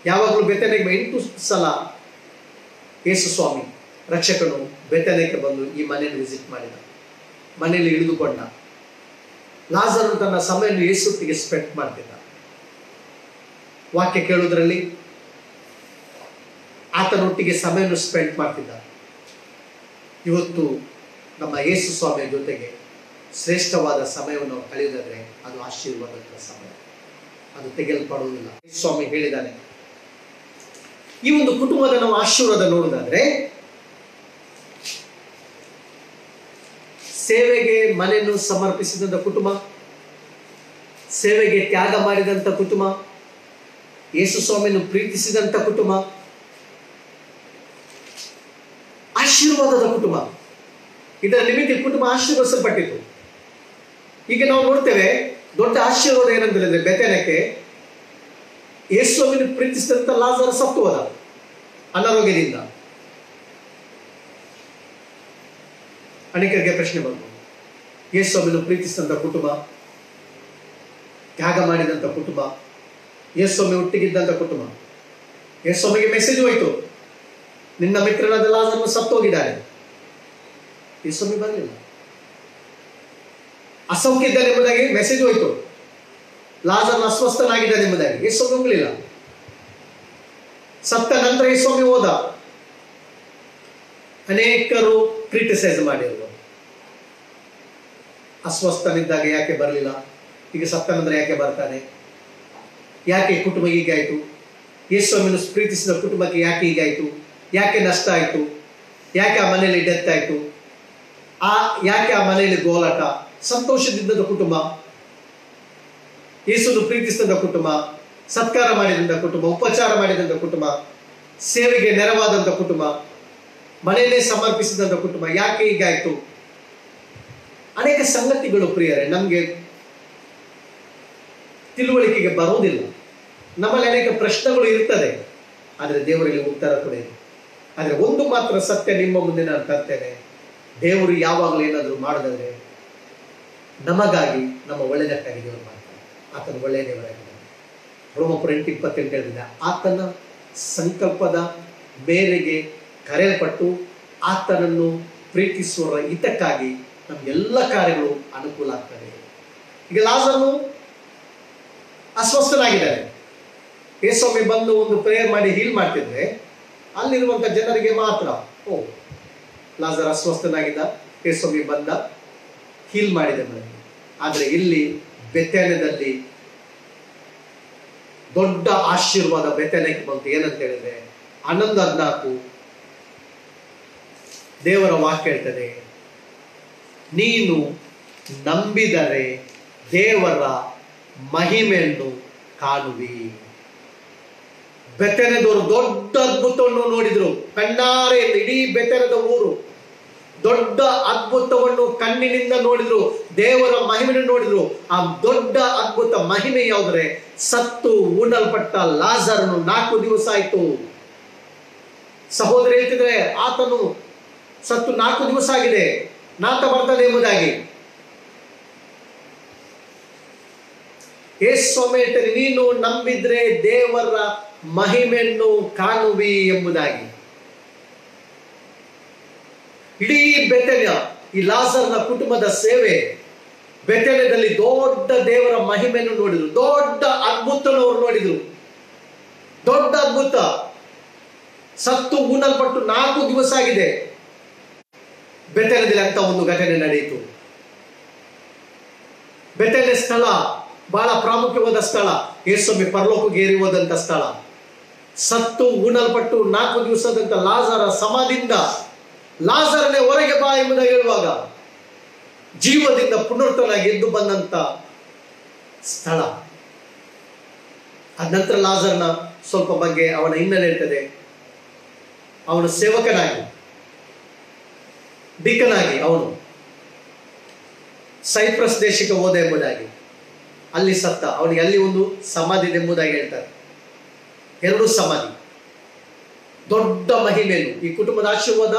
ಯಾವಾಗಲೂ ಬೆಥಾನ್ಯಕ್ಕೆ 8 ಸಲ ಯೇಸು ಸ್ವಾಮಿ ರಕ್ಷಕನು ಬೆಥಾನ್ಯಕ್ಕೆ ಬಂದು ಈ ಮನೆಯನ್ನು ವಿಸಿಟ್ ಮಾಡಿದ, ಮನೆಯಲ್ಲಿ ಇಳಿದುಕೊಂಡ. ಲಾಜರ್ ತನ್ನ ಸಮಯವನ್ನು ಯೇಸುವಿಗೆ ಸ್ಪೆಂಡ್ ಮಾಡ್ತಿದ್ದ, ವಾಕ್ಯ ಕೇಳುವುದರಲ್ಲಿ ಆತನೊಟ್ಟಿಗೆ ಸಮಯವನ್ನು ಸ್ಪೆಂಡ್ ಮಾಡ್ತಿದ್ದ. ಇವತ್ತು ನಮ್ಮ ಯೇಸು ಸ್ವಾಮಿಯ ಜೊತೆಗೆ ಶ್ರೇಷ್ಠವಾದ ಸಮಯವನ್ನು ಕಳೆಯುವುದಾದ್ರೆ ಅದು ಆಶೀರ್ವಾದದ ಸಮಯ, ಅದು ತೆಗೆಯಲ್ಪಡುವುದಿಲ್ಲ. ಸ್ವಾಮಿ ಹೇಳಿದ್ದಾನೆ. ಈ ಒಂದು ಕುಟುಂಬದ ನಾವು ಆಶೀರ್ವಾದ ನೋಡುವುದಾದ್ರೆ, ಸೇವೆಗೆ ಮನೆಯನ್ನು ಸಮರ್ಪಿಸಿದಂಥ ಕುಟುಂಬ, ಸೇವೆಗೆ ತ್ಯಾಗ ಮಾಡಿದಂಥ ಕುಟುಂಬ, ಯೇಸು ಸ್ವಾಮಿಯನ್ನು ಪ್ರೀತಿಸಿದಂಥ ಕುಟುಂಬ, ಆಶೀರ್ವಾದದ ಕುಟುಂಬ. ಇದರ ನಿಮಿತ್ತ ಕುಟುಂಬ ಆಶೀರ್ವದಿಸಲ್ಪಟ್ಟಿತು. ಈಗ ನಾವು ನೋಡ್ತೇವೆ, ದೊಡ್ಡ ಆಶೀರ್ವಾದ ಏನಂದ್ರೆ ಬೆಥಾನ್ಯಕ್ಕೆ ಯೇಸುವನ್ನು ಪ್ರೀತಿಸಿದಂಥ ಲಾಜರ್ ಸತ್ತು ಹೋದ ಅನಾರೋಗ್ಯದಿಂದ. ಅನೇಕರಿಗೆ ಪ್ರಶ್ನೆ ಬಂತು, ಯೇಸುವನ್ನು ಪ್ರೀತಿಸಿದಂಥ ಕುಟುಂಬ, ತ್ಯಾಗ ಮಾಡಿದಂಥ ಕುಟುಂಬ, ಯೇಸುಸ್ವಾಮಿ ಒಟ್ಟಿಗಿದ್ದಂಥ ಕುಟುಂಬ, ಯೇಸುಸ್ವಾಮಿಗೆ ಮೆಸೇಜ್ ಹೋಯಿತು, ನಿನ್ನ ಮಿತ್ರನಾದ ಲಾಜರನು ಸತ್ತೋಗಿದ್ದಾನೆ. ಯೇಸುಸ್ವಾಮಿ ಬರಲಿಲ್ಲ. ಅಸೌಖ್ಯ ಇದ್ದಾನೆ ಎಂಬುದಾಗಿ ಮೆಸೇಜ್ ಹೋಯಿತು, ಲಾಜರನು ಅಸ್ವಸ್ಥನಾಗಿದ್ದಾನೆ ಎಂಬುದಾಗಿ ಯೇಸುಸ್ವಾಮಿ ಹೋಗಲಿಲ್ಲ. ಸತ್ತ ನಂತರ ಯೇಸುಸ್ವಾಮಿ ಹೋದ. ಅನೇಕರು ಕ್ರಿಟಿಸೈಸ್ ಮಾಡಿರುವ, ಅಸ್ವಸ್ಥನಿದ್ದಾಗ ಯಾಕೆ ಬರಲಿಲ್ಲ, ಈಗ ಸತ್ತ ನಂತರ ಯಾಕೆ ಬರ್ತಾನೆ, ಯಾಕೆ ಕುಟುಂಬ ಹೀಗಾಯಿತು, ಯೇಸುವನ್ನು ಪ್ರೀತಿಸಿದ ಕುಟುಂಬಕ್ಕೆ ಯಾಕೆ ಹೀಗಾಯಿತು, ಯಾಕೆ ನಷ್ಟ ಆಯಿತು, ಯಾಕೆ ಆ ಮನೆಯಲ್ಲಿ ಡೆತ್ ಆಯಿತು, ಯಾಕೆ ಆ ಮನೆಯಲ್ಲಿ ಗೋಲಾಟ. ಸಂತೋಷದಿದ್ದ ಕುಟುಂಬ, ಯೇಸುವನ್ನು ಪ್ರೀತಿಸಿದ ಕುಟುಂಬ, ಸತ್ಕಾರ ಮಾಡಿದಂಥ ಕುಟುಂಬ, ಉಪಚಾರ ಮಾಡಿದಂಥ ಕುಟುಂಬ, ಸೇವೆಗೆ ನೆರವಾದಂಥ ಕುಟುಂಬ, ಮನೆಯನ್ನೇ ಸಮರ್ಪಿಸಿದಂಥ ಕುಟುಂಬ, ಯಾಕೆ ಹೀಗಾಯಿತು. ಅನೇಕ ಸಂಗತಿಗಳು ಪ್ರಿಯರೇ ನಮಗೆ ತಿಳುವಳಿಕೆಗೆ ಬರುವುದಿಲ್ಲ. ನಮ್ಮಲ್ಲಿ ಅನೇಕ ಪ್ರಶ್ನೆಗಳು ಇರ್ತದೆ, ಆದರೆ ದೇವರಲ್ಲಿ ಉತ್ತರ ಕೊಡೇನು. ಆದರೆ ಒಂದು ಮಾತ್ರ ಸತ್ಯ ನಿಮ್ಮ ಮುಂದೆ ನಾನು ತರ್ತೇನೆ, ದೇವರು ಯಾವಾಗಲೂ ಏನಾದರೂ ಮಾಡಿದ್ರೆ ನಮಗಾಗಿ, ನಮ್ಮ ಒಳ್ಳೆಯದಕ್ಕಾಗಿ ದೇವರು ಮಾಡ್ತಾನೆ. ಆತನ ಒಳ್ಳೆಯ ದೇವರಾಗಿದ್ದಾನೆ. ರೋಮಪುರ 8:28 ಹೇಳಿದ, ಆತನ ಸಂಕಲ್ಪದ ಮೇರೆಗೆ ಕರೆಯಲ್ಪಟ್ಟು ಆತನನ್ನು ಪ್ರೀತಿಸುವ ಹಿತಕ್ಕಾಗಿ ನಮ್ಗೆಲ್ಲ ಕಾರ್ಯಗಳು ಅನುಕೂಲ ಆಗ್ತದೆ. ಈಗ ಲಾಜರನು ಅಸ್ವಸ್ಥನಾಗಿದ್ದಾರೆ, ಯೇಸುಸ್ವಾಮಿ ಬಂದು ಒಂದು ಪ್ರೇಯರ್ ಮಾಡಿ ಹೀಲ್ ಮಾಡ್ತಿದ್ರೆ ಅಲ್ಲಿರುವಂಥ ಜನರಿಗೆ ಮಾತ್ರ, ಓ ಲಾಜರ್ ಅಸ್ವಸ್ಥನಾಗಿದ್ದ, ಯೇಸುಸ್ವಾಮಿ ಬಂದ ಹೀಲ್ ಮಾಡಿದೆ ಮನೆಗೆ. ಆದರೆ ಇಲ್ಲಿ ಬೆಥಾನ್ಯದಲ್ಲಿ ದೊಡ್ಡ ಆಶೀರ್ವಾದ ಬೆಥಾನ್ಯಕ್ಕೆ ಬಂತು. ಏನಂತ ಹೇಳಿದ್ರೆ 11:14 ದೇವರ ವಾಕ್ಯ ಹೇಳ್ತದೆ, ನೀನು ನಂಬಿದರೆ ದೇವರ ಮಹಿಮೆಯನ್ನು ಕಾಣುವಿ. ಬೆಥಾನ್ಯದವರು ದೊಡ್ಡ ಅದ್ಭುತವನ್ನು ನೋಡಿದ್ರು, ಕಣ್ಣಾರೆ. ಇಡೀ ಬೆಥಾನ್ಯದ ಊರು ದೊಡ್ಡ ಅದ್ಭುತವನ್ನು ಕಣ್ಣಿನಿಂದ ನೋಡಿದ್ರು, ದೇವರ ಮಹಿಮೆಯನ್ನು ನೋಡಿದ್ರು. ಆ ದೊಡ್ಡ ಅದ್ಭುತ ಮಹಿಮೆ ಯಾವುದ್ರೆ, ಸತ್ತು ಉಣ್ಣಲ್ಪಟ್ಟ ಲಾಜರನು 4 ದಿವಸ ಆಯ್ತು. ಸಹೋದರ ಹೇಳ್ತಿದ್ರೆ, ಆತನು ಸತ್ತು 4 ದಿವಸ ಆಗಿದೆ, ನಾತ ಬರ್ತದೆ ಎಂಬುದಾಗಿ. ಯೇಸುಸ್ವಾಮಿ ಹೇಳ್ತಾರೆ, ನೀನು ನಂಬಿದ್ರೆ ದೇವರ ಮಹಿಮೆಯನ್ನು ಕಾಣುವಿ ಎಂಬುದಾಗಿ. ಇಡೀ ಬೆಥೆನ್ಯ, ಈ ಲಾಜರನ ಕುಟುಂಬದ ಸೇವೆ, ಬೆಥೆನ್ಯದಲ್ಲಿ ದೊಡ್ಡ ದೇವರ ಮಹಿಮೆಯನ್ನು ನೋಡಿದ್ರು, ದೊಡ್ಡ ಅದ್ಭುತನವರು ನೋಡಿದ್ರು. ದೊಡ್ಡ ಅದ್ಭುತ. ಸತ್ತು ಉಣ್ಣಲ್ಪಟ್ಟು 4 ದಿವಸ ಆಗಿದೆ. ಬೆಥೆನ್ಯದಲ್ಲಿ ಅಂತ ಒಂದು ಘಟನೆ ನಡೆಯಿತು. ಬೆಥೆನ್ಯ ಸ್ಥಳ ಬಹಳ ಪ್ರಾಮುಖ್ಯವಾದ ಸ್ಥಳ. ಯೇಸುಸ್ವಾಮಿ ಪರಲೋಕಕ್ಕೆ ಏರಿ ಹೋದಂತ ಸ್ಥಳ. ಸತ್ತು ಉಣ್ಣಲ್ಪಟ್ಟು 4 ದಿವಸದಂತ ಲಾಜರ ಸಮಾಧಿಯಿಂದ ಲಾಜರನೇ ಹೊರಗೆ ಬಾ ಎಂಬುದಾಗಿ ಹೇಳುವಾಗ ಜೀವದಿಂದ ಪುನರ್ತನಾಗಿ ಎದ್ದು ಬಂದಂತ ಸ್ಥಳ. ಅದ ನಂತರ ಲಾಜರನ ಸ್ವಲ್ಪ ಬಗ್ಗೆ ಅವನ ಹಿನ್ನೆಲೆ ಇರ್ತದೆ. ಅವನು ಸೇವಕನಾಗಿ, ಡಿಕನಾಗಿ ಅವನು ಸೈಪ್ರಸ್ ದೇಶಕ್ಕೆ ಹೋದ ಎಂಬುದಾಗಿ, ಅಲ್ಲಿ ಸತ್ತ. ಅವನಿಗೆ ಅಲ್ಲಿ ಒಂದು ಸಮಾಧಿ ಎಂಬುದಾಗಿ ಹೇಳ್ತಾರೆ. 2 ಸಮಾಧಿ. ದೊಡ್ಡ ಮಹಿಮೆಯನ್ನು, ಈ ಕುಟುಂಬದ ಆಶೀರ್ವಾದ.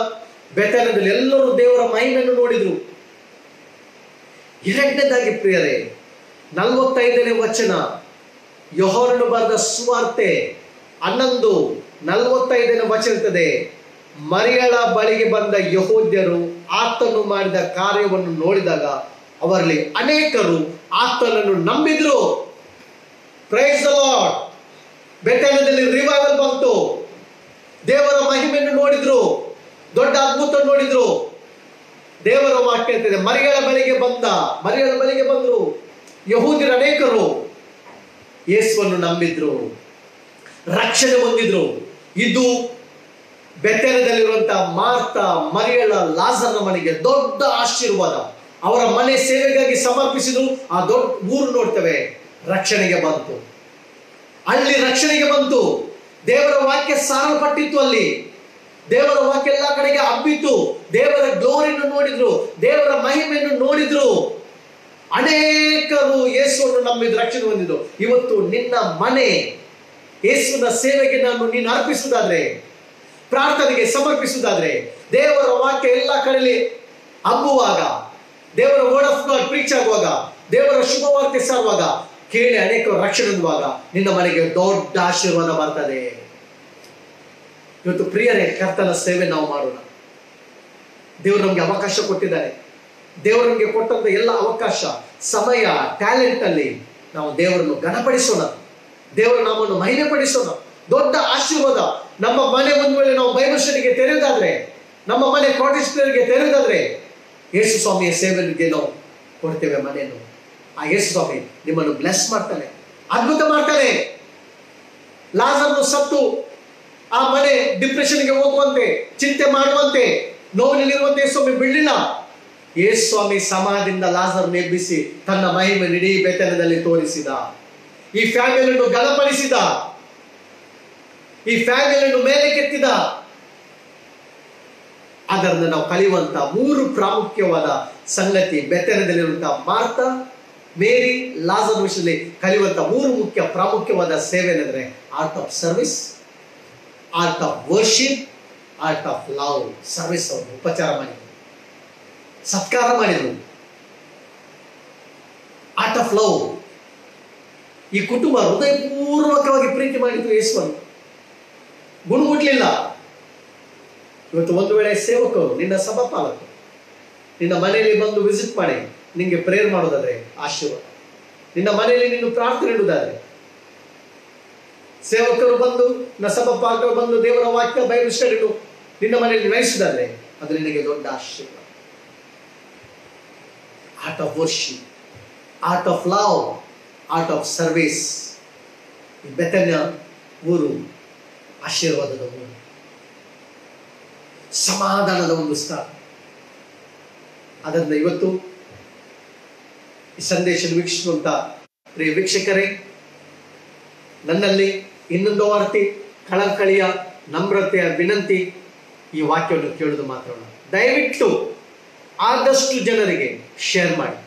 ಬೆಥೆನ್ಯದಲ್ಲಿ ಎಲ್ಲರೂ ದೇವರ ಮಹಿಮೆಯನ್ನು ನೋಡಿದ್ರು. 2ನೇದಾಗಿ ಪ್ರಿಯರೇ, 45ನೇ ವಚನ, ಯೋಹಾನನು ಬರೆದ ಸುವಾರ್ತೆ 11:45 ವಚನ ಇರ್ತದೆ. ಮರಿಯಳ ಬಳಿಗೆ ಬಂದ ಯಹೂದ್ಯರು ಆತನು ಮಾಡಿದ ಕಾರ್ಯವನ್ನು ನೋಡಿದಾಗ ಅವರಲ್ಲಿ ಅನೇಕರು ಆತನನ್ನು ನಂಬಿದ್ರು. Praise the lord. ಬೆಥೆನ್ಯದಲ್ಲಿ ರಿವೈವಲ್ ಬಂತು. ದೇವರ ಮಹಿಮೆಯನ್ನು ನೋಡಿದ್ರು, ದೊಡ್ಡ ಅದ್ಭುತ ನೋಡಿದ್ರು. ದೇವರ ವಾಕ್ಯ ಹೇಳ್ತದೆ, ಮರಿಯಳ ಬಳಿಗೆ ಬಂದ್ರು ಯಹೂದ್ಯರು ಅನೇಕರು ಯೇಸುವನ್ನು ನಂಬಿದ್ರು, ರಕ್ಷಣೆ ಹೊಂದಿದ್ರು. ಇದು ಬೆಥೆನ್ಯದಲ್ಲಿರುವಂತಹ ಮಾರ್ತ, ಮರಿಯಳ, ಲಾಜರನ ಮನೆಗೆ ದೊಡ್ಡ ಆಶೀರ್ವಾದ. ಅವರ ಮನೆ ಸೇವೆಗಾಗಿ ಸಮರ್ಪಿಸಿದ್ರು. ಆ ದೊಡ್ಡ ಊರು ನೋಡ್ತೇವೆ, ರಕ್ಷಣೆಗೆ ಬಂತು. ಅಲ್ಲಿ ರಕ್ಷಣೆಗೆ ಬಂತು. ದೇವರ ವಾಕ್ಯ ಸಾರಲ್ಪಟ್ಟಿತ್ತು. ಅಲ್ಲಿ ದೇವರ ವಾಕ್ಯ ಎಲ್ಲ ಕಡೆಗೆ ಹಬ್ಬಿತು. ದೇವರ ಗ್ಲೋರಿಯನ್ನು ನೋಡಿದ್ರು, ದೇವರ ಮಹಿಮೆಯನ್ನು ನೋಡಿದ್ರು. ಅನೇಕರು ಯೇಸುವನ್ನು ನಂಬಿದ್ರು, ರಕ್ಷಣೆ ಹೊಂದಿದ್ರು. ಇವತ್ತು ನಿನ್ನ ಮನೆ ಯೇಸುವಿನ ಸೇವೆಗೆ ನೀನು ಅರ್ಪಿಸುವುದಾದ್ರೆ, ಪ್ರಾರ್ಥನೆಗೆ ಸಮರ್ಪಿಸುವುದಾದ್ರೆ, ದೇವರ ವಾಕ್ಯ ಎಲ್ಲ ಕಡೆಯಲ್ಲಿ ಹಬ್ಬುವಾಗ, ದೇವರ ವರ್ಡ್ ಆಫ್ ಗಾಡ್ ಪ್ರೀಚ್ ಆಗುವಾಗ, ದೇವರ ಶುಭವಾರ್ತೆ ಸಾರುವಾಗ, ಕೇಳಿ ಅನೇಕರು ರಕ್ಷಣೆ ಹೊಂದುವಾಗ ನಿನ್ನ ಮನೆಗೆ ದೊಡ್ಡ ಆಶೀರ್ವಾದ ಬರ್ತದೆ. ಇವತ್ತು ಪ್ರಿಯರೇ, ಕರ್ತನ ಸೇವೆ ನಾವು ಮಾಡೋಣ. ದೇವರು ನಮ್ಗೆ ಅವಕಾಶ ಕೊಟ್ಟಿದ್ದಾರೆ. ದೇವರು ನಮ್ಗೆ ಕೊಟ್ಟಂತ ಎಲ್ಲ ಅವಕಾಶ, ಸಮಯ, ಟ್ಯಾಲೆಂಟ್ ಅಲ್ಲಿ ನಾವು ದೇವರನ್ನು ಘನಪಡಿಸೋಣ, ದೇವರ ನಾಮವನ್ನು ಮಹಿಮೆ ಪಡಿಸೋಣ. ದೊಡ್ಡ ಆಶೀರ್ವಾದ. ನಮ್ಮ ಮನೆ ಒಂದು ವೇಳೆ ನಾವು ಬೈಬಲ್ ಸ್ಟಡಿಗೆ ತೆರೆಯುವುದಾದ್ರೆ, ನಮ್ಮ ಮನೆ ಕಾಟೇಜ್ ಪ್ರೇಯರ್ಗೆ ತೆರೆಯುವುದಾದ್ರೆ, ಯೇಸು ಸ್ವಾಮಿಯ ಸೇವೆಗೆ ನಾವು ಕೊಡ್ತೇವೆ ಮನೆಯನ್ನು. ಆ ಯೇಸು ಸ್ವಾಮಿ ನಿಮ್ಮನ್ನು ಬ್ಲೆಸ್ ಮಾಡ್ತಾನೆ, ಅದ್ಭುತ ಮಾಡ್ತಾನೆ. ಲಾಜರನು ಸತ್ತು ಆ ಮನೆ ಡಿಪ್ರೆಷನ್ಗೆ ಹೋಗುವಂತೆ, ಚಿಂತೆ ಮಾಡುವಂತೆ, ನೋವಿನಲ್ಲಿರುವಂತೆ ಯೇಸು ಸ್ವಾಮಿ ಬಿಡಲಿಲ್ಲ. ಯೇಸು ಸ್ವಾಮಿ ಸಮಾಧಿಯಿಂದ ಲಾಜರನ್ನು ಎಬ್ಬಿಸಿ ತನ್ನ ಮಹಿಮೆ ಇಡೀ ಬೆಥೆನ್ಯದಲ್ಲಿ ತೋರಿಸಿದ. ಈ ಫ್ಯಾಮಿಲಿಯನ್ನು ಘನಪಡಿಸಿದ, ಈ ಫ್ಯಾಮಿಲಿಯನ್ನು ಮೇಲೆ ಕೆತ್ತಿದ. ಅದರಿಂದ ನಾವು ಕಲಿಯುವಂತಹ 3 ಪ್ರಾಮುಖ್ಯವಾದ ಸಂಗತಿ, ಬೆಥೆನ್ಯದಲ್ಲಿರುವಂತಹ ಮಾರ್ತ, ಮೇರಿ, ಲಾಜರ್ ವಿಷಯದಲ್ಲಿ ಕಲಿಯುವಂತಹ 3 ಪ್ರಾಮುಖ್ಯವಾದ ಸೇವೆ ಏನಂದ್ರೆ art of service, art of worship, art of love. Service, ಅವರು ಉಪಚಾರ ಮಾಡಿದ್ರು, ಸತ್ಕಾರ ಮಾಡಿದ್ರು. Art of love. ಈ ಕುಟುಂಬ ಹೃದಯಪೂರ್ವಕವಾಗಿ ಪ್ರೀತಿ ಮಾಡಿದ್ರು ಯೇಸುವನ್ನು, ಗುಣಗುಟ್ಲಿಲ್ಲ. ಇವತ್ತು ಒಂದು ವೇಳೆ ಸೇವಕರು, ನಿನ್ನ ಸಭಾಪಾಲಕರು ನಿನ್ನ ಮನೆಯಲ್ಲಿ ಬಂದು ವಿಸಿಟ್ ಮಾಡಿ ನಿಂಗೆ ಪ್ರೇಯರ್ ಮಾಡೋದಾದ್ರೆ ಆಶೀರ್ವಾದ. ನಿನ್ನ ಮನೆಯಲ್ಲಿ ನೀನು ಪ್ರಾರ್ಥನೆ ಇಡುವುದಾದ್ರೆ, ಸೇವಕರು ಬಂದು, ಸಭಾಪಾಲಕರು ಬಂದು ದೇವರ ವಾಕ್ಯ ಬೈಬಲ್ ಸ್ಟಡಿ ನಿನ್ನ ಮನೆಯಲ್ಲಿ ನಡೆಸಿದಾದ್ರೆ ಅದು ನಿನಗೆ ದೊಡ್ಡ ಆಶೀರ್ವಾದ. Art of worship, art of love, art of service. Bethany ಊರು ಆಶೀರ್ವಾದದ ಊರು, ಸಮಾಧಾನದ ಒಂದು ಸ್ಥಳ. ಅದರಿಂದ ಇವತ್ತು ಈ ಸಂದೇಶ ವೀಕ್ಷಿಸುವಂತ ಪ್ರಿಯ ವೀಕ್ಷಕರೇ, ನನ್ನಲ್ಲಿ ಇನ್ನೊಂದು ವಾರ್ತೆ, ಕಳಕಳಿಯ ನಮ್ರತೆಯ ವಿನಂತಿ, ಈ ವಾಕ್ಯವನ್ನು ಕೇಳುವುದು ಮಾತ್ರ. ದಯವಿಟ್ಟು ಆದಷ್ಟು ಜನರಿಗೆ ಶೇರ್ ಮಾಡಿ.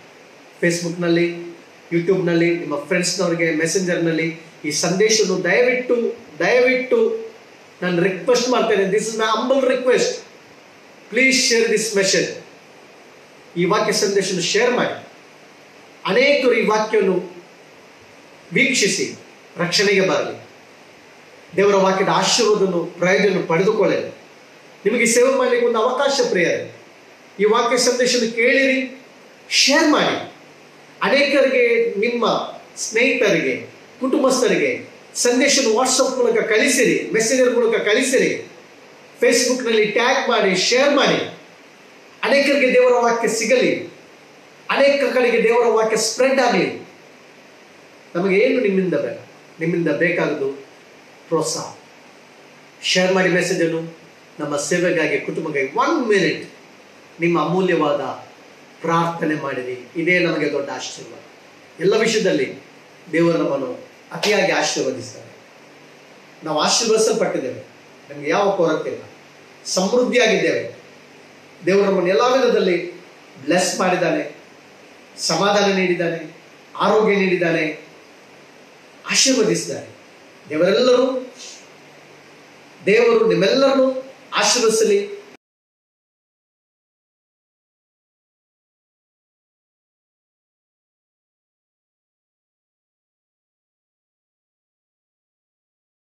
ಫೇಸ್ಬುಕ್ನಲ್ಲಿ, ಯೂಟ್ಯೂಬ್ನಲ್ಲಿ, ನಿಮ್ಮ ಫ್ರೆಂಡ್ಸ್ನವರಿಗೆ ಮೆಸೆಂಜರ್ನಲ್ಲಿ ಈ ಸಂದೇಶವನ್ನು ದಯವಿಟ್ಟು ನಾನು ರಿಕ್ವೆಸ್ಟ್ ಮಾಡ್ತೇನೆ. This is my humble request. Please share this message. ಈ ವಾಕ್ಯ ಸಂದೇಶವನ್ನು ಶೇರ್ ಮಾಡಿ. ಅನೇಕರು ಈ ವಾಕ್ಯವನ್ನು ವೀಕ್ಷಿಸಿ ರಕ್ಷಣೆಗೆ ಬರಲಿ, ದೇವರ ವಾಕ್ಯದ ಆಶೀರ್ವಾದವನ್ನು, ಪ್ರಯೋಜನ ಪಡೆದುಕೊಳ್ಳಲಿ. ನಿಮಗೆ ಸೇವೆ ಮಾಡಲಿಕ್ಕೆ ಒಂದು ಅವಕಾಶ ಪ್ರಿಯರೇ. ಈ ವಾಕ್ಯ ಸಂದೇಶವನ್ನು ಕೇಳಿರಿ, ಶೇರ್ ಮಾಡಿ. ಅನೇಕರಿಗೆ, ನಿಮ್ಮ ಸ್ನೇಹಿತರಿಗೆ, ಕುಟುಂಬಸ್ಥರಿಗೆ ಸಂದೇಶವನ್ನು ವಾಟ್ಸಪ್ ಮೂಲಕ ಕಳಿಸಿರಿ, ಮೆಸೇಜರ್ ಮೂಲಕ ಕಳಿಸಿರಿ, ಫೇಸ್ಬುಕ್ನಲ್ಲಿ ಟ್ಯಾಗ್ ಮಾಡಿ, ಶೇರ್ ಮಾಡಿ. ಅನೇಕರಿಗೆ ದೇವರ ವಾಕ್ಯ ಸಿಗಲಿ, ಅನೇಕ ಕಡೆಗೆ ದೇವರ ವಾಕ್ಯ ಸ್ಪ್ರೆಡ್ ಆಗಲಿ. ನಮಗೆ ಏನು ನಿಮ್ಮಿಂದ ಬೇಕಾಗುವುದು ಪ್ರೋತ್ಸಾಹ. ಶೇರ್ ಮಾಡಿ ಮೆಸೇಜನ್ನು. ನಮ್ಮ ಸೇವೆಗಾಗಿ, ಕುಟುಂಬಕ್ಕಾಗಿ 1 ಮಿನಿಟ್ ನಿಮ್ಮ ಅಮೂಲ್ಯವಾದ ಪ್ರಾರ್ಥನೆ ಮಾಡಿರಿ. ಇದೇ ನಮಗೆ ದೊಡ್ಡ ಆಶೀರ್ವಾದ. ಎಲ್ಲ ವಿಷಯದಲ್ಲಿ ದೇವರು ನಮ್ಮನ್ನು ಅತಿಯಾಗಿ ಆಶೀರ್ವದಿಸ್ತಾರೆ. ನಾವು ಆಶೀರ್ವದಿಸಲ್ಪಟ್ಟಿದ್ದೇವೆ, ನಮಗೆ ಯಾವ ಕೊರತೆ ಇಲ್ಲ, ಸಮೃದ್ಧಿಯಾಗಿದ್ದೇವೆ. ದೇವರು ನಮ್ಮನ್ನು ಎಲ್ಲ ವಿಧದಲ್ಲಿ ಬ್ಲೆಸ್ ಮಾಡಿದ್ದಾನೆ, ಸಮಾಧಾನ ನೀಡಿದ್ದಾನೆ, ಆರೋಗ್ಯ ನೀಡಿದ್ದಾನೆ, ಆಶೀರ್ವದಿಸಿದ್ದಾನೆ. ದೇವರು ನಿಮ್ಮೆಲ್ಲರನ್ನು ಆಶೀರ್ವದಿಸಲಿ.